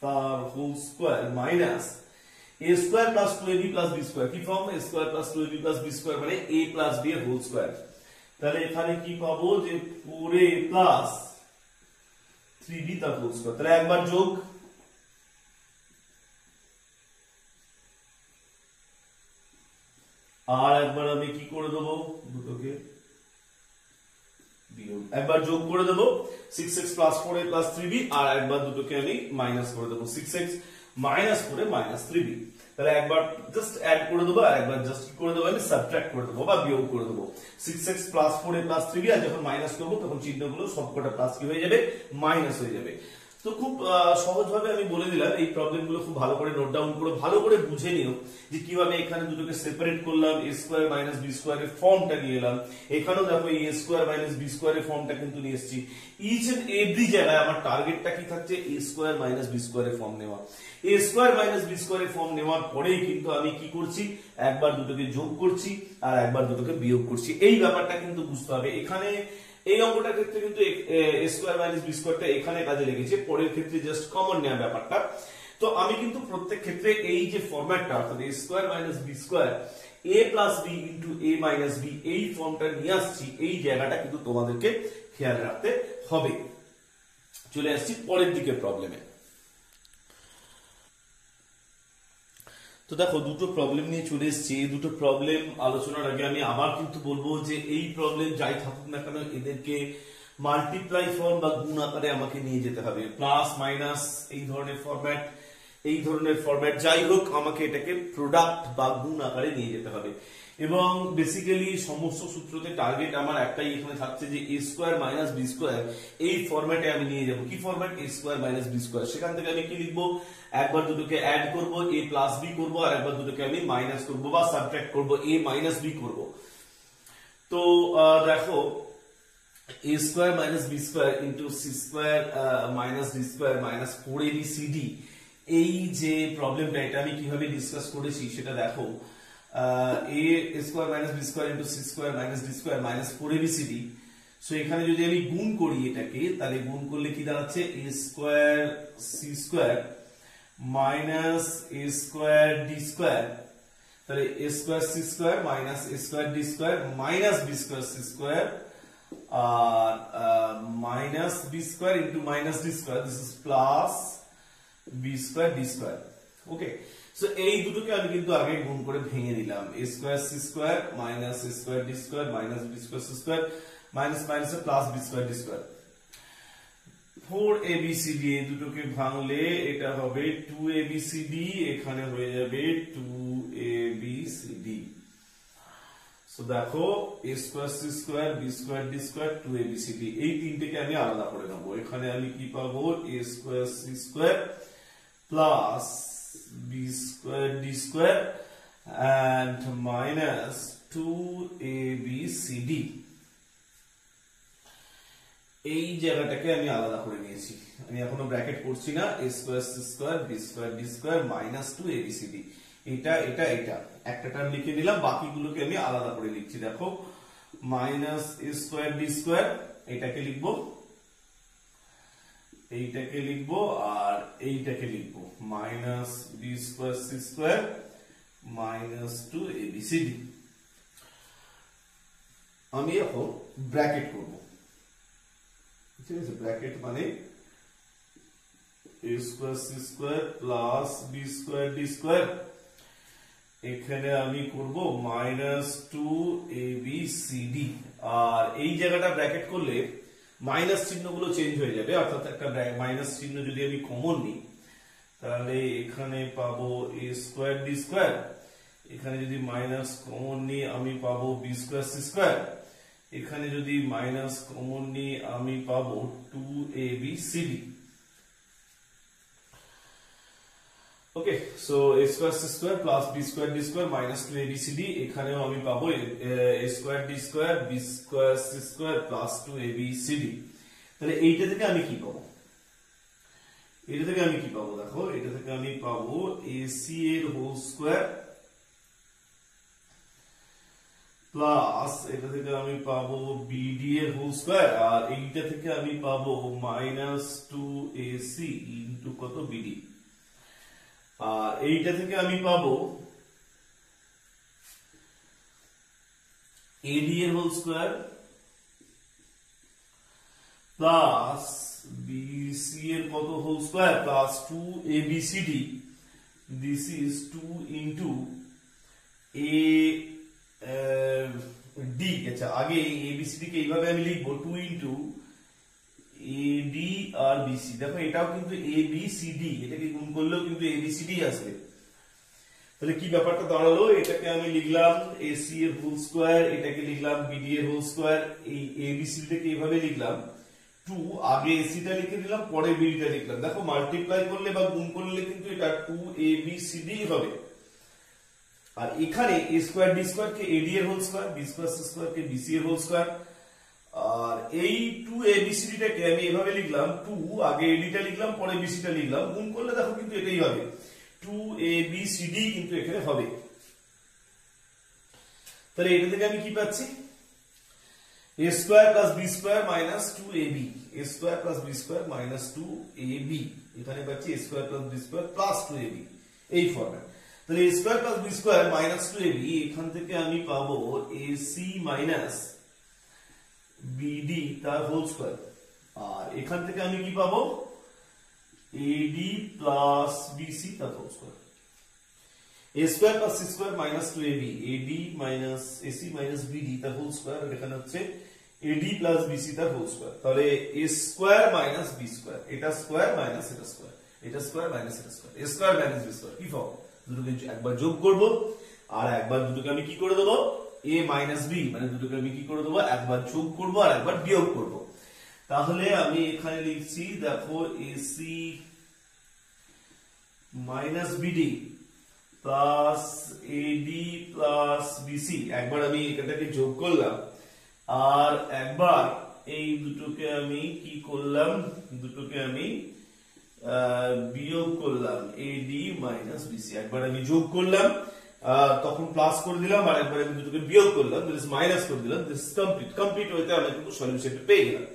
তার whole square minus a square plus 2ab plus b square. কি form? a square plus 2ab plus b square মানে a প্লাস b এর হোল স্কয়ার। তাহলে এখানে কি পাবো যে 4a প্লাস 3b তার হোল স্কয়ার। তাহলে একবার যোগ, আর একবার আমি কি করে দেবো দুটোকে একবার যোগ করে দেবো 6x plus 4a plus 3b, আর একবার দুটোকে আমি মাইনাস করে দেবো 6x minus 4a minus 3b। তাহলে একবার জাস্ট অ্যাড করে দেবো আর একবার জাস্ট কি করে দেবো আমি সাবট্রাক্ট করে দেবো বা বিয়োগ করে দেবো 6x plus 4a plus 3b, আর যখন মাইনাস করবো তখন চিহ্নগুলো সবকটা প্লাস কি হয়ে যাবে মাইনাস হয়ে যাবে। তো খুব সহজভাবে আমি বলে দিলাম, এই প্রবলেমগুলো খুব ভালো করে নোট ডাউন করে ভালো করে বুঝে নিও যে কিভাবে এখানে দুটোকে সেপারেট করলাম, a square minus b square এর ফর্মটা নিয়ে এলাম। এখানেও দেখো a square minus b square এর ফর্মটা কিন্তু নিয়ে এসেছি। ইচ এন্ড এভরি জায়গায় আমার টার্গেটটা কি থাকছে a square minus b square এর ফর্ম নেওয়া। a square minus b square এর ফর্ম নেওয়ার পরেই কিন্তু আমি কি করছি একবার দুটোকে যোগ করছি আর একবার দুটোকে বিয়োগ করছি। এই ব্যাপারটা কিন্তু বুঝতে হবে। এখানে এই অঙ্কটার ক্ষেত্রে কিন্তু a স্কয়ার মাইনাস b স্কয়ারটা এখানে কাজে লেগেছে, পরের ক্ষেত্রে জাস্ট কমন নেওয়া ব্যাপারটা। তো আমি কিন্তু প্রত্যেক ক্ষেত্রে এই যে ফরম্যাটটা অর্থাৎ a square minus b square a plus b into a minus b এই ফর্মটা নিয়ে আসছি, এই জায়গাটা কিন্তু তোমাদেরকে খেয়াল রাখতে হবে। চলে আসছি পরের দিকে প্রবলেমে। তো দেখো দুটো প্রবলেম নিয়ে চলে এসেছি। এই দুটো প্রবলেম আলোচনার আগে আমি আবার কিন্তু বলবো যে এই প্রবলেম যাই থাকুক না কেন এদেরকে মাল্টিপ্লাই ফর্ম বা গুণ আকারে আমাকে নিয়ে যেতে হবে। প্লাস মাইনাস এই ধরনের ফরম্যাট যাই হোক আমাকে এটাকে প্রোডাক্ট বা গুণ আকারে নিয়ে যেতে হবে। এবং বেসিক্যালি সমস্ত সূত্রতে টার্গেট আমার একটাই এখানে থাকছে যে a square minus b square এই ফরম্যাটে আমি নিয়ে যাব। কি format? a square minus b square. সেখান থেকে আমি কি লিখবো একবার দুটোকে অ্যাড করব a প্লাস b করব, আর একবার দুটোকে আমি মাইনাস করব বা সাবট্রাক্ট করব a মাইনাস b করব। তো দেখো a square minus b square into c square minus d square minus 4abcd এই যে প্রবলেমটা এটা আমি কিভাবে ডিসকাস করেছি সেটা দেখো। a square minus b square into c square minus d square minus 4abcd। So এখানে যদি আমি গুণ করি এটাকে, তাহলে গুণ করলে কি দাঁড়াচ্ছে a square c square minus a square D square, তাহলে a square c square minus a square D square minus B square c square আর minus B square into minus d square, this is plus b square D square. Okay, so এই দুটোকে আমি কিন্তু আগে গুণ করে ভেঙে দিলাম, a square c square minus a square D square minus B square c square minus minus plus b square D square. 4abcd এই দুটোকে ভাঙলে এটা হবে 2abcd, এখানে হয়ে যাবে 2abcd। সো দেখো a square c square b square d square 2abcd, এই তিনটেকে আমি আলাদা করে নেব। এখানে আমি কি পাবো, a square c square plus b square d square and minus 2abcd। এই জায়গাটাকে আমি আলাদা করে নিয়েছি, আমি এখনো ব্র্যাকেট করছি না। a square c square b square d square minus 2abcd, এটা এটা এটা একটা টার্ম লিখে নিলাম, বাকিগুলোকে আমি আলাদা করে লিখছি। দেখো minus a square d square, এটাকে লিখবো, এইটাকে লিখবো আর এইটাকে লিখবো minus b square c square minus 2abcd। আমি এখন ব্র্যাকেট করব, ঠিক আছে, ব্র্যাকেট মানে a square c square plus b square d square, এখানে আমি করব মাইনাস 2abcd। আর এই জায়গাটা ব্র্যাকেট করলে মাইনাস চিহ্নগুলো চেঞ্জ হয়ে যাবে, অর্থাৎ একটা মাইনাস চিহ্ন যদি আমি কমন নিই তাহলে এখানে পাবো a স্কয়ার d স্কয়ার, এখানে যদি মাইনাস কমন নিই আমি পাবো b স্কয়ার c স্কয়ার, এখানে যদি মাইনাস কমন নিই আমি পাবো 2abcd। Okay, so a square c square plus b square d square minus 2abcd, এখানেও আমি পাবো a square d square b square c square plus 2abcd। তাহলে এইটা থেকে আমি কি পাবো, এটা থেকে আমি কি পাবো, দেখো এটা থেকে আমি পাবো ac এর হোল স্কয়ার প্লাস এটা থেকে আমি পাবো bd এর হোল স্কয়ার, আর এইটা থেকে আমি পাবো মাইনাস 2ac ইনটু কত bd, আর এইটা থেকে আমি পাবো ad এর হোল স্কয়ার প্লাস bc এর কত whole square plus 2abcd, this is 2 into a d। আচ্ছা, আগে abcd কে এইভাবে আমি লিখবো 2 ইনটু ad আর bc। দেখো এটাও কিন্তু abcd, এটাকে গুণ করলেও কিন্তু abcd আসবে। তাহলে কি ব্যাপারটা দাঁড়ালো, এটাকে আমি লিখলাম ac এর হোল স্কয়ার, এটাকে লিখলাম bd এর হোল স্কয়ার, এই abcd টাকে এইভাবে লিখলাম 2, আগে ac টা লিখে দিলাম পরে bd টা লিখলাম। দেখো মাল্টিপ্লাই করলে বা গুণ করলে কিন্তু এটা 2abcd হবে। আর এখানে a স্কয়ার d স্কয়ার কে ad এর whole square, b square c square কে bc এর হোল স্কয়ার, আর এই 2abcd টাকে আমি এভাবে লিখলাম 2, আগে ad টা লিখলাম পরে bc টা লিখলাম, গুণ করলে দেখো কিন্তু এটাই হবে 2abcd কিন্তু এখানে হবে। তাহলে এটা থেকে আমি কি পাচ্ছি, a square plus b square minus 2ab, a square plus b square minus 2ab, এখানে পাচ্ছি a square plus b square plus 2ab, এই ফরম্যাট। তাহলে a square plus b square minus 2ab, এখান থেকে আমি পাবো ac মাইনাস bd তার হোল স্কয়ার, আর এখান থেকে আমি কি পাবো ad প্লাস bc তার whole square. a square plus c square minus 2ab, ad minus ac minus bd তার হোল স্কয়ার, আর এখানে হচ্ছে ad প্লাস bc তার হোল স্কয়ার। তাহলে a square minus b square, এটা স্কয়ার মাইনাস এটা স্কয়ার, এটা স্কয়ার মাইনাস এটা square, a square minus b square কি ফর্ম, দুটোকে একবার যোগ করব আর একবার দুটোকে আমি কি করে দেবো a মাইনাস b, মানে দুটোকে আমি কি করে দেবো একবার যোগ করব আর একবার বিয়োগ করব। তাহলে আমি এখানে লিখছি দেখো ac minus bd plus ad plus bc, একবার আমি এটাকে যোগ করলাম আর একবার এই দুটোকে আমি কি করলাম, দুটোকে আমি বিয়োগ করলাম ad মাইনাস bc, একবার আমি যোগ করলাম তখন প্লাস করে দিলাম আর একবার আমি দুটোকে বিয়োগ করলাম, দিস মাইনাস করে দিলাম, দিস কমপ্লিট ওয়েতে আমরা কিন্তু সলিউশনটা পেয়ে গেলাম।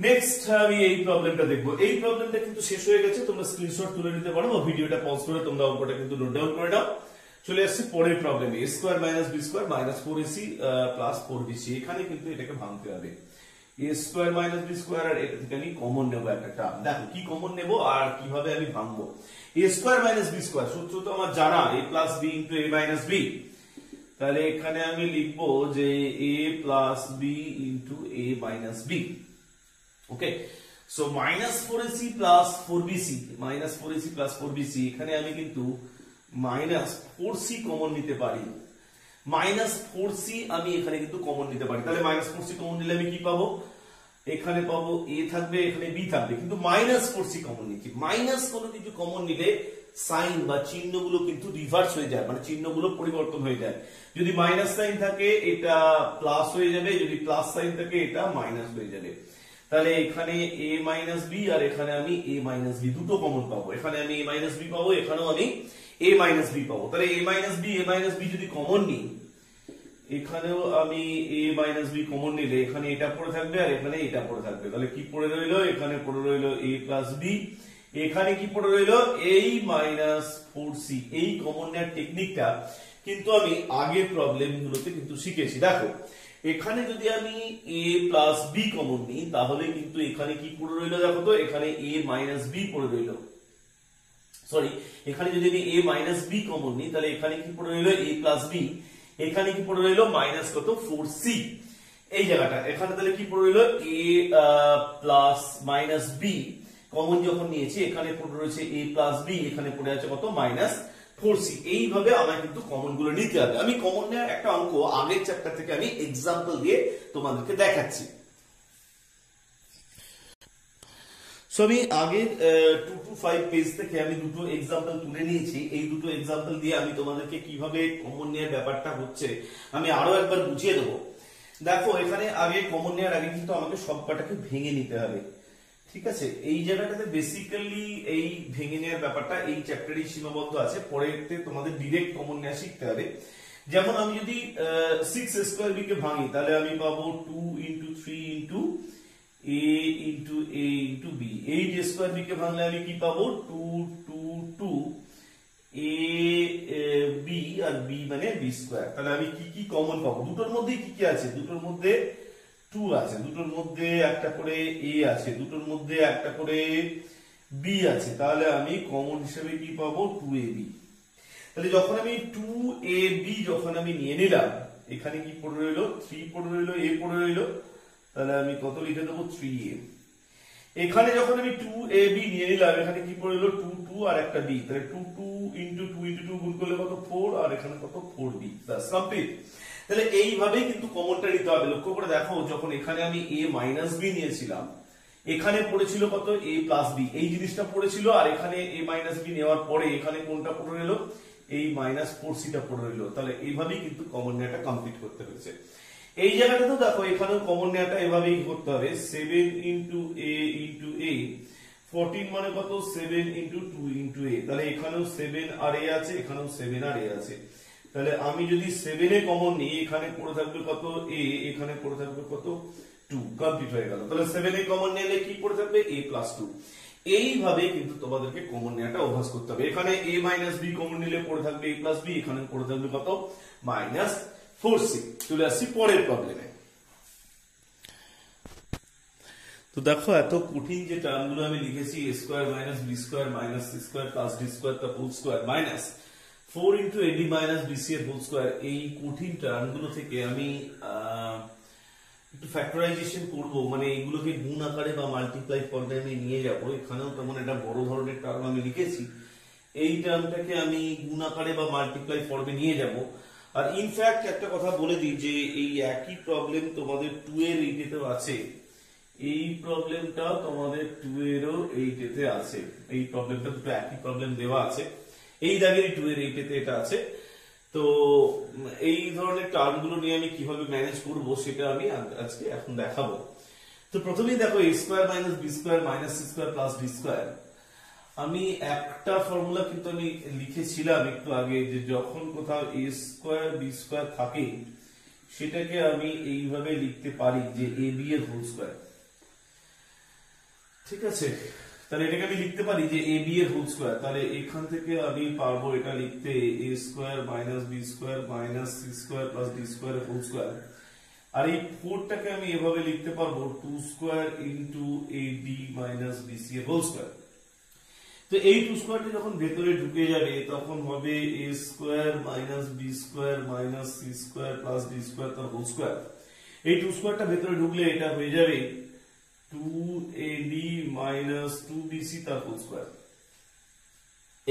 নেক্সট আমি এই প্রবলেমটা দেখবো। এই প্রবলেমটা কিন্তু শেষ হয়ে গেছে, তোমরা স্ক্রিনশট তুলে নিতে পারো বা ভিডিওটা পজ করে তোমরা অঙ্কটা কিন্তু নোট ডাউন করে নাও। চলে আসছে পরের প্রবলেমে, a square minus b square minus 4ac প্লাস 4bc। এখানে কিন্তু এটাকে ভাঙতে হবে। a square minus b square, আর এটা থেকে আমি কমন নেব একটা টার্ম। দেখো কি কমন নেব আর কিভাবে আমি ভাঙবো। a square minus b square সূত্র তো আমার জানা, a plus b into a minus b। তাহলে এখানে আমি লিখবো যে a plus b into a minus b। Okay, so minus 4ac প্লাস 4bc, মাইনাস 4ac প্লাস 4bc। এখানে আমি কিন্তু মাইনাস 4c কমন নিতে পারি, মাইনাস 4c আমি এখানে কিন্তু কমন নিতে পারি। তাহলে মাইনাস 4c কমন নিলে আমি কি পাবো, এখানে পাবো a থাকবে, এখানে b থাকবে, কিন্তু মাইনাস 4c কমন নিচ্ছি। মাইনাস কোনো কিছু কমন নিলে সাইন বা চিহ্নগুলো কিন্তু রিভার্স হয়ে যায়, মানে চিহ্নগুলো পরিবর্তন হয়ে যায়। যদি মাইনাস সাইন থাকে এটা প্লাস হয়ে যাবে, যদি প্লাস সাইন থাকে এটা মাইনাস হয়ে যাবে। তাহলে এখানে a মাইনাস b আর এখানে আমি a মাইনাস b দুটো কমন পাবো। এখানে আমি a মাইনাস b পাবো, এখানেও আমি a মাইনাস b পাবো। তাহলে a মাইনাস b যদি কমন নিই, এখানেও আমি a মাইনাস b কমন নিলে এখানে এটা পড়ে থাকবে আর এখানে এটা পড়ে থাকবে। তাহলে কি পড়ে রইলো, এখানে পড়ে রইলো a প্লাস b, এখানে কি পড়ে রইলো a মাইনাস 4c। এই কমন নেওয়ার টেকনিকটা কিন্তু আমি আগের প্রবলেম গুলোতে কিন্তু শিখেছি। দেখো এখানে যদি আমি a প্লাস b কমন নিই তাহলে কিন্তু এখানে কি পড়ে রইলো, দেখো তো এখানে a মাইনাস b পড়ে রইলো। সরি, এখানে যদি আমি a মাইনাস b কমন নিই তাহলে এখানে কি পড়ে রইলো a প্লাস b, এখানে কি পড়ে রইলো মাইনাস কত 4c এই জায়গাটা। এখানে তাহলে কি পড়ে রইলো a plus minus b common যখন নিয়েছি, এখানে পড়ে রয়েছে a প্লাস b, এখানে পড়ে আছে কত মাইনাস 4c। এইভাবে আমার কিন্তু কমন গুলো নিতে হবে। আমি কমন নেওয়ার একটা অঙ্ক আগের চ্যাপ্টার থেকে আমি এক্সাম্পল দিয়ে তোমাদেরকে দেখাচ্ছি। সো আমি আগের 2 to 5 পেজ থেকে আমি দুটো এক্সাম্পল তুলে নিয়েছি। এই দুটো এক্সাম্পল দিয়ে আমি তোমাদেরকে কিভাবে কমন নেওয়ার ব্যাপারটা হচ্ছে আমি আরো একবার বুঝিয়ে দেবো। দেখো এখানে আগে কমন নেওয়ার আগে কিন্তু আমাকে সবকটাকে ভেঙে নিতে হবে, ঠিক আছে। এই জায়গাটাতে বেসিক্যালি এই ভেঙে নেওয়ার ব্যাপারটা এই চ্যাপ্টারেই সীমাবদ্ধ আছে, পরেতে তোমাদের ডিরেক্ট কমন নেওয়া শিখতে হবে। যেমন আমি যদি 6a স্কয়ার b কে ভাঙি তাহলে আমি পাবো 2 into 3 into a into a into b। 8a square b কে ভাঙলে আমি কি পাবো 2 2 2 a b আর b মানে b স্কয়ার। তাহলে আমি কি কি কমন পাবো, দুটোর মধ্যে কি কি আছে, দুটোর মধ্যে 2 আছে, দুটোর মধ্যে একটা করে a আছে, দুটোর মধ্যে একটা করে b আছে। তাহলে আমি কমন হিসেবে কি পাবো 2ab। তাহলে যখন আমি 2ab যখন আমি নিয়ে নিলাম, এখানে কি পড়ে রইলো 3 পড়ে রইলো, a পড়ে রইলো, তাহলে আমি কত লিখে দেবো 3a। এখানে যখন আমি 2ab নিয়ে নিলাম, এখানে কি পড়ে রইলো 2 2 আর একটা b, তাহলে 2 2 ইনটু 2 ইনটু 2 গুণ করলে কত 4 আর এখানে কত 4b। বাস কমপ্লিট। তাহলে এইভাবেই কিন্তু কমনটা নিতে হবে। লক্ষ্য করে দেখো যখন এখানে আমি a মাইনাস b নিয়েছিলাম, এখানে পড়েছিল কত a প্লাস b, এই জিনিসটা পড়েছিল, আর এখানে a মাইনাস b নেওয়ার পরে এখানে কোনটা পড়ে রইলো এই মাইনাস 4c টা পড়ে রইলো। তাহলে এইভাবেই কিন্তু কমন নেওয়াটা কমপ্লিট করতে হয়েছে। এই জায়গাটাতেও দেখো এখানেও কমন নেওয়াটা এভাবেই করতে হবে। 7 ইনটু a ইনটু a 14 মানে কত 7 ইনটু 2 ইনটু a। তাহলে এখানেও 7 আর a আছে, এখানেও 7 আর a আছে। তাহলে আমি যদি 7 এ কমন নিই, এখানে পড়ে থাকবে কত a, এখানে পড়ে থাকবে কত 2। কমপ্লিট হয়ে গেল। তাহলে 7 এ কমন নিলে কি পড়ে থাকবে a প্লাস 2। এইভাবে কিন্তু তোমাদেরকে কমন নেওয়াটা অভ্যাস করতে হবে। এখানে a মাইনাস b কমন নিলে পড়ে থাকবে a প্লাস b, এখানে পড়ে থাকবে কত মাইনাস 4c। চলে আসছি পরের প্রবলেমে। তো দেখো এত কঠিন যে টার্মগুলো আমি লিখেছি a square minus b square minus c square plus d square তার whole square minus 4 into ad minus bc এর হোল স্কয়ার, এই কঠিন টার্মগুলো থেকে আমি একটু ফ্যাক্টরাইজেশন করব, মানে এগুলোকে গুণ আকারে বা মাল্টিপ্লাই ফর্মে আমি নিয়ে যাব। এখানেও তেমন একটা বড় ধরনের টার্ম আমি লিখেছি, এই টার্মটাকে আমি গুণ আকারে বা মাল্টিপ্লাই ফর্মে নিয়ে যাব। আর ইনফ্যাক্ট একটা কথা বলে দিই যে এই একই প্রবলেম তোমাদের 2 এর 8 এও আছে, এই প্রবলেমটা তোমাদের 2 এরও 8 এ আছে। এই প্রবলেমটা দুটো একই প্রবলেম দেওয়া আছে, এই দাগেরই 2 এর 8 এ এটা আছে। তো এই ধরনের টার্মগুলো নিয়ে আমি কিভাবে ম্যানেজ করব সেটা আমি আজকে এখন দেখাবো। তো প্রথমেই দেখো a square minus b square minus c square plus d square. আমি একটা ফর্মুলা কিন্তু আমি লিখেছিলাম একটু আগে, যে যখন কোথাও a স্কয়ার b স্কয়ার থাকে সেটাকে আমি এইভাবে লিখতে পারি যে ab এর হোল স্কয়ার। ঠিক আছে, তাহলে এটাকে আমি লিখতে পারি যে এ বি এর হোল স্কয়ার। তাহলে এখান থেকে আমি পারবো এটা লিখতে a square minus B square minus c square plus d square এর হোল স্কয়ার। আর এই 4টাকে আমি এভাবে লিখতে পারবো 2 square into a b minus b c এর হোল স্কয়ার। তো এই 2 স্কয়ারটা যখন ভেতরে ঢুকে যাবে তখন হবে a square minus B square minus c square plus d square তার হোল স্কয়ার। এই 2 স্কয়ারটা ভেতরে ঢুকলে এটা হয়ে যাবে 2ab minus 2bc তার হোল স্কয়ার।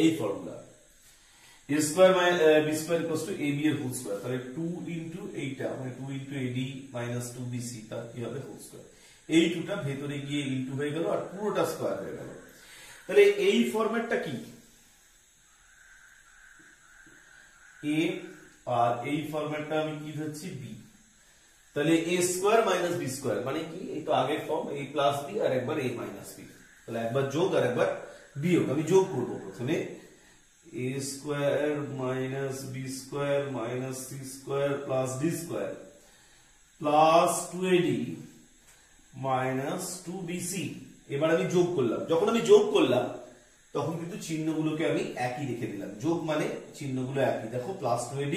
এই formula a square b square equals two ab এর হোল স্কয়ার। তাহলে 2 ইনটু এইটা মানে 2 ইনটু ad মাইনাস 2bc তার কি হবে হোল স্কয়ার। এই 2টা ভেতরে গিয়ে ইনটু হয়ে গেল আর পুরোটা স্কয়ার হয়ে গেল। তাহলে এই ফরম্যাটটা কি a আর এই ফরম্যাটটা আমি কি ধরছি b। তাহলে a square minus b square মানে কি, এই তো আগের ফর্ম a প্লাস b আর একবার a মাইনাস b। তাহলে একবার যোগ আর একবার বিয়োগ। আমি যোগ করব প্রথমে a square minus b square minus c square plus d square plus 2ad minus 2bc। এবার আমি যোগ করলাম, যখন আমি যোগ করলাম তখন কিন্তু চিহ্নগুলোকে আমি একই রেখে দিলাম, যোগ মানে চিহ্নগুলো একই, দেখো প্লাস 2ad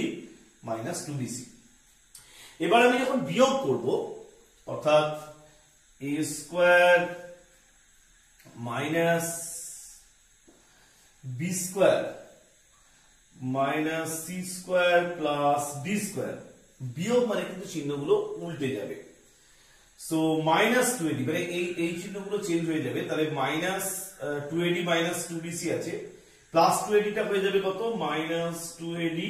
মাইনাস 2bc। এবার আমি যখন বিয়োগ করব অর্থাৎ a square minus b square minus c square plus d square, বিয়োগ মানে কিন্তু চিহ্নগুলো উল্টে যাবে। সো মাইনাস 2ad মানে এই চিহ্নগুলো চেঞ্জ হয়ে যাবে। তাহলে মাইনাস 2ad মাইনাস 2bc আছে, প্লাস 2ad টা হয়ে যাবে কত মাইনাস 2ad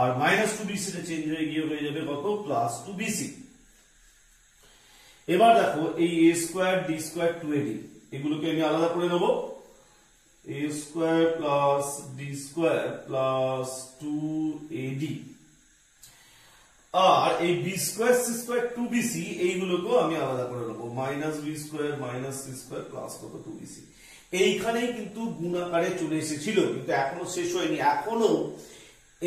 আর মাইনাস 2bc টা চেঞ্জ হয়ে গিয়ে হয়ে যাবে কত প্লাস 2bc। এবার দেখো এই a square d square 2ad এগুলোকে আমি আলাদা করে নেব, a square plus d square plus 2ad আর এই b square c square 2bc এইগুলোকেও আমি আলাদা করে নেব, minus b square minus c square plus কত 2bc। এইখানেই কিন্তু গুণ আকারে চলে এসেছিল, কিন্তু এখনো শেষ হয়নি, এখনো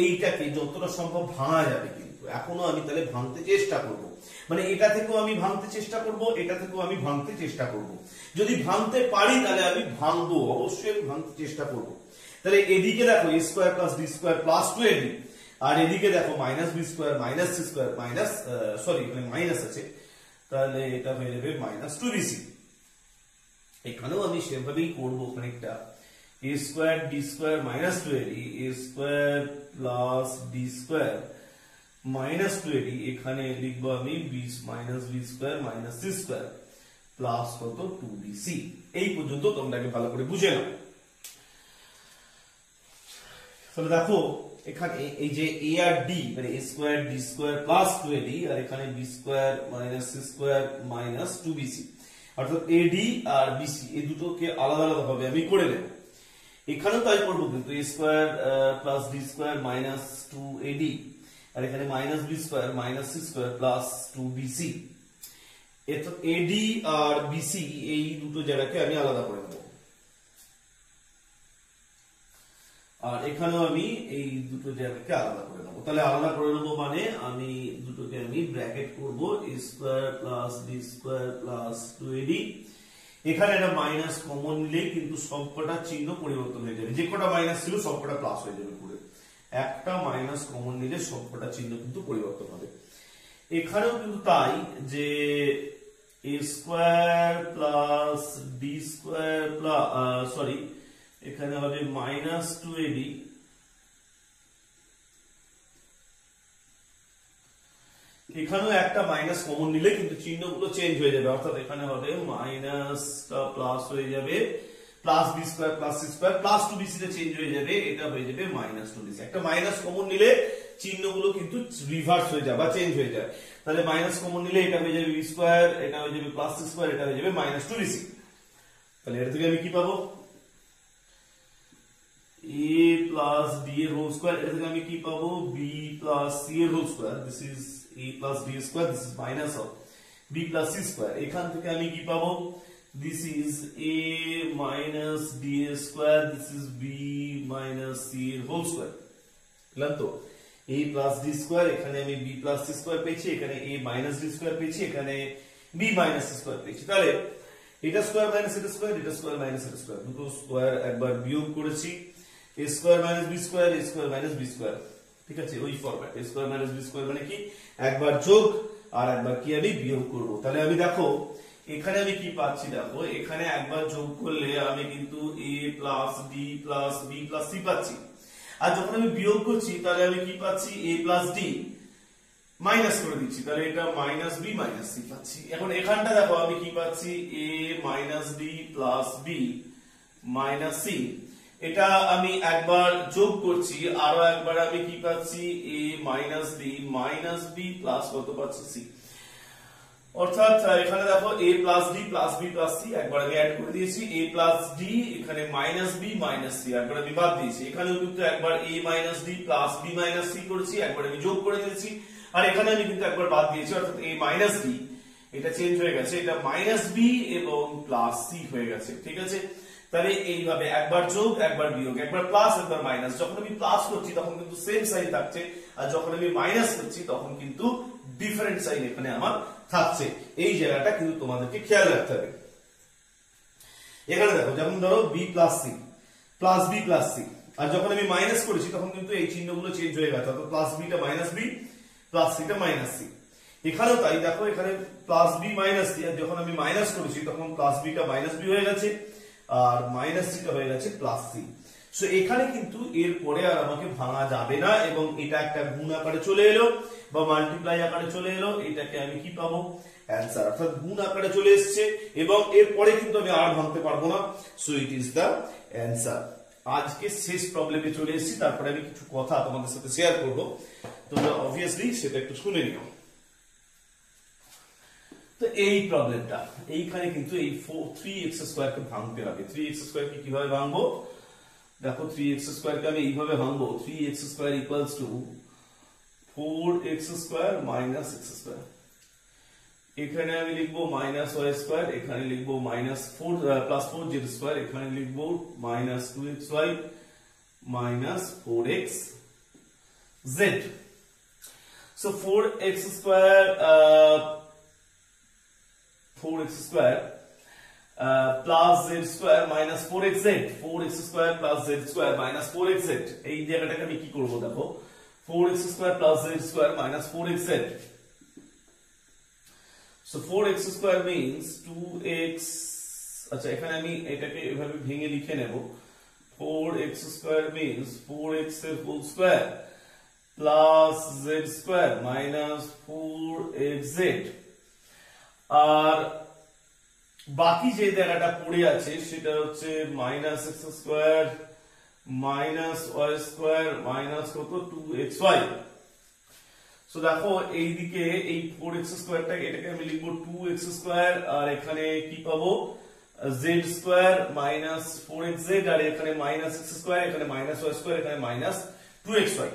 এইটাকে যতটা সম্ভব ভাঙা যাবে, কিন্তু এখনো আমি তাহলে ভাঙতে চেষ্টা করব। মানে এটা থেকেও আমি ভাঙতে চেষ্টা করব, এটা থেকেও আমি ভাঙতে চেষ্টা করব। যদি ভাঙতে পারি তাহলে আমি ভাঙবো, অবশ্যই আমি ভাঙতে চেষ্টা করব। তাহলে এদিকে দেখো a square plus d square plus 2ad আর এদিকে দেখো minus b square minus c square minus sorry মানে মাইনাস আছে, তাহলে এটা হয়ে যাবে মাইনাস 2bc। এখানেও আমি সেভাবেই করব খানিকটা, a square d square minus 2ad a square plus d square minus 2ad এখানে লিখবো আমি minus b square minus c square plus কত 2bc। এই পর্যন্ত তোমরাকে ভালো করে বুঝে নাও। তাহলে দেখো এখানে এই যে a আর d মানে a square d square plus 2ad আর এখানে b square minus c square minus 2bc, অর্থাৎ ad আর bc এই দুটোকে আলাদা আলাদা ভাবে আমি করে নেব। এখানেও তাই করব, কিন্তু a square plus d square minus 2ad আর এখানে minus b square minus c square plus 2bc। এত ad আর bc এই দুটো জায়গাকে আমি আলাদা করে নেব। আর এখানেও আমি এই দুটো জায়গাকে আলাদা করে নেব। তাহলে আলাদা করে নেব মানে আমি দুটোকে আমি ব্র্যাকেট করব, a square plus d square plus 2ad। এখানে একটা মাইনাস কমন নিলেই কিন্তু সবকটা চিহ্ন পরিবর্তন হয়ে যাবে, যে কটা মাইনাস ছিল সবকটা প্লাস হয়ে যাবে পুরো। একটা মাইনাস কমন নিলে সবকটা চিহ্ন কিন্তু পরিবর্তন হবে। এখানেও কিন্তু তাই যে a square plus d square plus sorry এখানে হবে মাইনাস 2ad এখানেও একটা মাইনাস কমন নিলে কিন্তু চিহ্নগুলো চেঞ্জ হয়ে যাবে, অর্থাৎ এখানে হবে মাইনাসটা প্লাস হয়ে যাবে plus b square plus c square plus 2bc তে চেঞ্জ হয়ে যাবে, এটা হয়ে যাবে মাইনাস 2bc। একটা মাইনাস কমন নিলে চিহ্নগুলো কিন্তু রিভার্স হয়ে যায় বা চেঞ্জ হয়ে যায়। তাহলে মাইনাস কমন নিলে এটা হয়ে যাবে b স্কয়ার, এটা হয়ে যাবে প্লাস c স্কয়ার, এটা হয়ে যাবে মাইনাস 2bc। তাহলে এর থেকে আমি কি পাবো a প্লাস d এর হোল স্কয়ার, এর থেকে আমি কি পাবো b প্লাস c এর whole square, this is a plus d square, this is minus of b plus c square. এখান থেকে আমি কি পাবো this is a minus d square, this is b minus c whole square। বুঝলাম তো, a plus d square এখানে আমি b plus c square পেয়েছি, এখানে a minus d square পেয়েছি, এখানে b minus c square পেয়েছি। তাহলে এটা স্কয়ার মাইনাস এটা স্কয়ার, এটা স্কয়ার মাইনাস এটা স্কয়ার, দুটো স্কয়ার একবার বিয়োগ করেছি, a square minus b square, a square minus b square, ঠিক আছে, ওই format, a square minus b square মানে কি একবার যোগ আর একবার কি আমি বিয়োগ করব। তাহলে আমি দেখো এখানে আমি কি পাচ্ছি, দেখো এখানে একবার যোগ করলে আমি কিন্তু a plus d plus b plus c পাচ্ছি, আর যখন আমি বিয়োগ করছি তাহলে আমি কি পাচ্ছি a প্লাস d মাইনাস করে দিচ্ছি, তাহলে এটা মাইনাস b মাইনাস c পাচ্ছি। এখন এখানটা দেখো আমি কি পাচ্ছি a minus d plus b minus c, এটা আমি একবার যোগ করছি, আরো একবার আমি কি পাচ্ছি a minus d minus b plus কত পাচ্ছি c, অর্থাৎ এখানে দেখো a plus d plus b plus c একবার আমি অ্যাড করে দিয়েছি, a প্লাস d এখানে মাইনাস b মাইনাস c একবার আমি বাদ দিয়েছি, এখানেও কিন্তু একবার a minus d plus b minus c করেছি, একবার আমি যোগ করে দিয়েছি, আর এখানে আমি কিন্তু একবার বাদ দিয়েছি, অর্থাৎ a মাইনাস d এটা চেঞ্জ হয়ে গেছে, এটা মাইনাস b এবং প্লাস c হয়ে গেছে, ঠিক আছে। তাহলে এইভাবে একবার যোগ একবার বিয়োগ, একবার প্লাস একবার মাইনাস, যখন আমি প্লাস করছি তখন কিন্তু সেম সাইন থাকছে, আর যখন আমি মাইনাস করছি তখন কিন্তু ডিফারেন্ট সাইন এখানে আমার থাকছে, এই জায়গাটা কিন্তু তোমাদেরকে খেয়াল রাখতে হবে। এখানে দেখো যেমন ধরো b plus c plus b plus c, আর যখন আমি মাইনাস করেছি তখন কিন্তু এই চিহ্নগুলো চেঞ্জ হয়ে গেছে, অর্থাৎ প্লাস b টা মাইনাস b প্লাস c টা মাইনাস c, এখানেও তাই, দেখো এখানে প্লাস b মাইনাস c, আর যখন আমি মাইনাস করেছি তখন প্লাস b টা মাইনাস b হয়ে গেছে, আর মাইনাস c টা হয়ে গেছে প্লাস c। সো এখানে কিন্তু এর পরে আর আমাকে ভাঙা যাবে না, এবং এটা একটা গুণ আকারে চলে এলো বা মাল্টিপ্লাই আকারে চলে এলো, এটাকে আমি কি পাবো অ্যানসার, অর্থাৎ গুণ আকারে চলে এসেছে এবং এর পরে কিন্তু আমি আর ভাঙতে পারবো না, so it is the answer. আজকে শেষ প্রবলেমে চলে এসেছি, তারপরে আমি কিছু কথা তোমাদের সাথে শেয়ার করব, তোমরা অবভিয়াসলি সেটা একটু শুনে নিও। তো এই প্রবলেমটা এইখানে কিন্তু এই 3x স্কয়ার কে ভাঙতে হবে। 3x স্কয়ার কে কিভাবে ভাঙবো দেখো, 3x স্কয়ার কে আমি এইভাবে ভাঙবো, 3x square equals two 4x square minus x square, এখানে আমি লিখবো মাইনাস y স্কয়ার, এখানে লিখবো মাইনাস 4 প্লাস 4z স্কয়ার, এখানে লিখবো minus 2xy minus 4xz। So 4x square 4x square plus z square minus 4xz, 4x square plus z square minus 4xz, এই জায়গাটাকে আমি কি করব দেখো, 4x square plus z square minus 4xz, so 4x square means 2x, আচ্ছা এখানে আমি এটাকে এভাবে ভেঙে লিখে নেব, 4x স্কয়ার means 4x এর whole square plus z square minus 4xz, আর বাকি যে জায়গাটা পড়ে আছে সেটা হচ্ছে minus x square minus y square minus কত 2xy। সো দেখো এইদিকে এই 4x স্কয়ারটা এটাকে আমি লিখবো 2x স্কয়ার, আর এখানে কি পাবো z স্কয়ার মাইনাস 4xz, আর এখানে মাইনাস x স্কয়ার, এখানে মাইনাস y স্কয়ার, এখানে মাইনাস 2xy।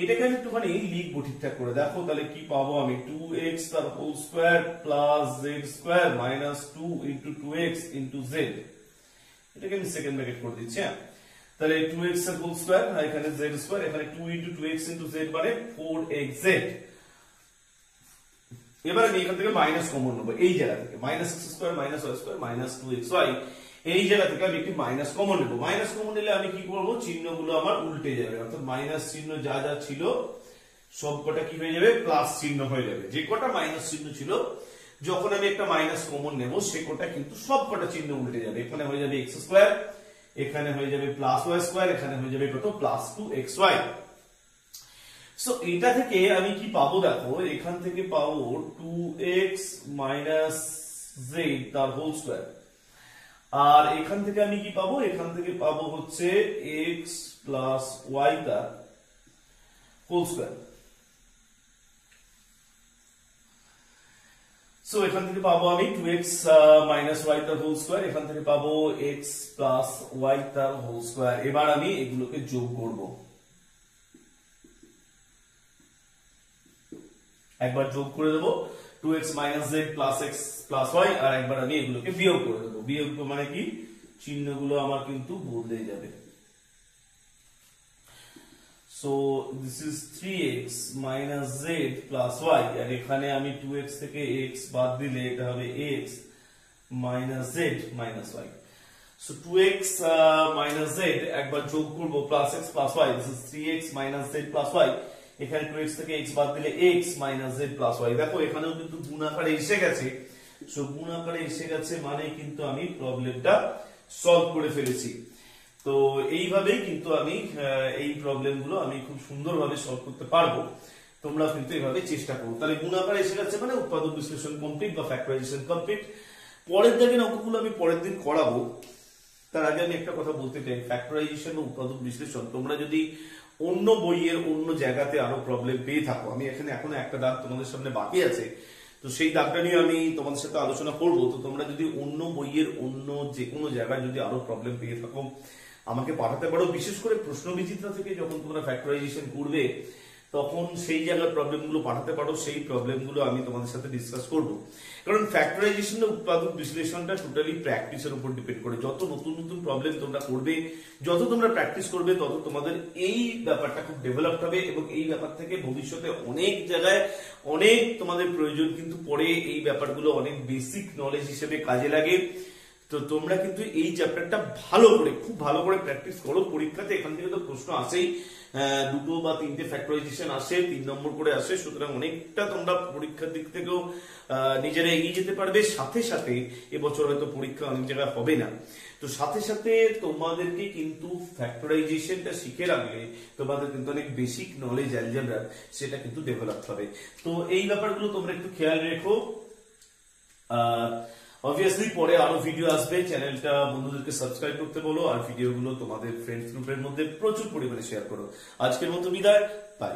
এটাকে আমি একটুখানি লিখবো ঠিকঠাক করে, দেখো তাহলে কি পাবো আমি 2x তার whole square plus z square minus 2 into 2x into z, এটাকে আমি সেকেন্ড ব্র্যাকেট করে দিচ্ছি, তাহলে 2x এর হোল স্কয়ার, আর এখানে z স্কয়ার, এখানে 2 ইনটু 2x ইনটু z মানে 4xz। এবার আমি এখান থেকে মাইনাস কমন নেব, এই জায়গা থেকে minus x square minus y square minus 2xy, এই জায়গা থেকে আমি একটি মাইনাস কমন নেব। মাইনাস কমন নিলে আমি কি করব, চিহ্নগুলো আমার উল্টে যাবে, অর্থাৎ মাইনাস চিহ্ন যা যা ছিল সবকটা কি হয়ে যাবে প্লাস চিহ্ন হয়ে যাবে, যে কটা মাইনাস চিহ্ন ছিল যখন আমি একটা মাইনাস কমন নেব সে কটা কিন্তু সবকটা চিহ্ন উল্টে যাবে, এখানে হয়ে যাবে x স্কয়ার, এখানে হয়ে যাবে প্লাস y স্কয়ার, এখানে হয়ে যাবে কত প্লাস 2xy। সো এটা থেকে আমি কি পাবো দেখো, এখান থেকে পাবো 2x মাইনাস z তার হোল স্কয়ার, আর এখান থেকে আমি কি পাবো, এখান থেকে পাবো হচ্ছে x প্লাস y তার হোল স্কয়ার। সো এখান থেকে পাবো আমি 2x মাইনাস y তার হোল স্কয়ার, এখান থেকে পাবো x প্লাস y তার হোল স্কয়ার। এবার আমি এগুলোকে যোগ করব, একবার যোগ করে দেবো 2x minus z plus x plus y, আর একবার আমি এগুলোকে বিয়োগ করে দেবো, বিয়োগ মানে কি চিহ্নগুলো আমার কিন্তু বদলে যাবে। So this is 3x minus z plus y, আর এখানে আমি 2x থেকে x বাদ দিলে এটা হবে x minus Z minus Y. So 2x minus Z একবার যোগ করব plus X plus Y, this is 3x minus Z plus Y. এখানে 2x থেকে x বাদ দিলে x minus Z plus Y. দেখো এখানেও কিন্তু গুণ আকারে এসে গেছে। সো গুণ আকারে এসে গেছে মানে কিন্তু আমি প্রবলেমটা সলভ করে ফেলেছি। তো এইভাবেই কিন্তু আমি এই প্রবলেমগুলো আমি খুব সুন্দরভাবে সলভ করতে পারবো। তোমরা কিন্তু এইভাবে চেষ্টা করো। তাহলে গুণ আকারে এসে গেছে মানে উৎপাদক বিশ্লেষণ কমপ্লিট বা ফ্যাক্টরাইজেশন কমপ্লিট। পরের দাগের অঙ্কগুলো আমি পরের দিন করাবো। তার আগে আমি একটা কথা বলতে চাই, ফ্যাক্টরাইজেশন ও উৎপাদক বিশ্লেষণ তোমরা যদি অন্য বইয়ের অন্য জায়গাতে আরো প্রবলেম পেয়ে থাকো, আমি এখানে এখনো একটা দাগ তোমাদের সামনে বাকি আছে, তো সেই দাগটা নিয়ে আমি তোমাদের সাথে আলোচনা করবো। তো তোমরা যদি অন্য বইয়ের অন্য যে কোনো জায়গায় যদি আরো প্রবলেম পেয়ে থাকো আমাকে পাঠাতে পারো। বিশেষ করে প্রশ্ন বিচিত্রা থেকে যখন তোমরা ফ্যাক্টরাইজেশন করবে তখন সেই জায়গার প্রবলেমগুলো পাঠাতে পারো, সেই প্রবলেমগুলো আমি তোমাদের সাথে ডিসকাস করব। কারণ ফ্যাক্টরাইজেশন উৎপাদক বিশ্লেষণটা টোটালি প্র্যাকটিসের উপর ডিপেন্ড করে। যত নতুন নতুন প্রবলেম তোমরা করবে, যত তোমরা প্র্যাকটিস করবে, তত তোমাদের এই ব্যাপারটা খুব ডেভেলপ হবে এবং এই ব্যাপার থেকে ভবিষ্যতে অনেক জায়গায় অনেক তোমাদের প্রয়োজন কিন্তু পড়ে। এই ব্যাপারগুলো অনেক বেসিক নলেজ হিসেবে কাজে লাগে। তো তোমরা কিন্তু এই চ্যাপ্টারটা ভালো করে খুব ভালো করে প্র্যাকটিস করো। পরীক্ষাতে এখান থেকে তো প্রশ্ন আসেই, 2 বা 3টে ফ্যাক্টরাইজেশন আসে, 3 নম্বর করে আসে। সুতরাং অনেকটা তোমরা পরীক্ষার দিক থেকেও নিজেরা এগিয়ে যেতে পারবে। সাথে সাথে এবছর হয়তো পরীক্ষা অনেক জায়গায় হবে না, তো সাথে সাথে তোমাদেরকে কিন্তু ফ্যাক্টরাইজেশনটা শিখে রাখলে তোমাদের কিন্তু অনেক বেসিক নলেজ অ্যালজেব্রার সেটা কিন্তু ডেভেলপ হবে। তো এই ব্যাপারগুলো তোমরা একটু খেয়াল রেখো। অবভিয়াসলি পরে আরো ভিডিও আসবে, চ্যানেলটা বন্ধুদেরকে সাবস্ক্রাইব করতে বলো আর ভিডিওগুলো তোমাদের ফ্রেন্ডস গ্রুপের মধ্যে প্রচুর পরিমাণে শেয়ার করো। আজকের মতো বিদায়, বাই।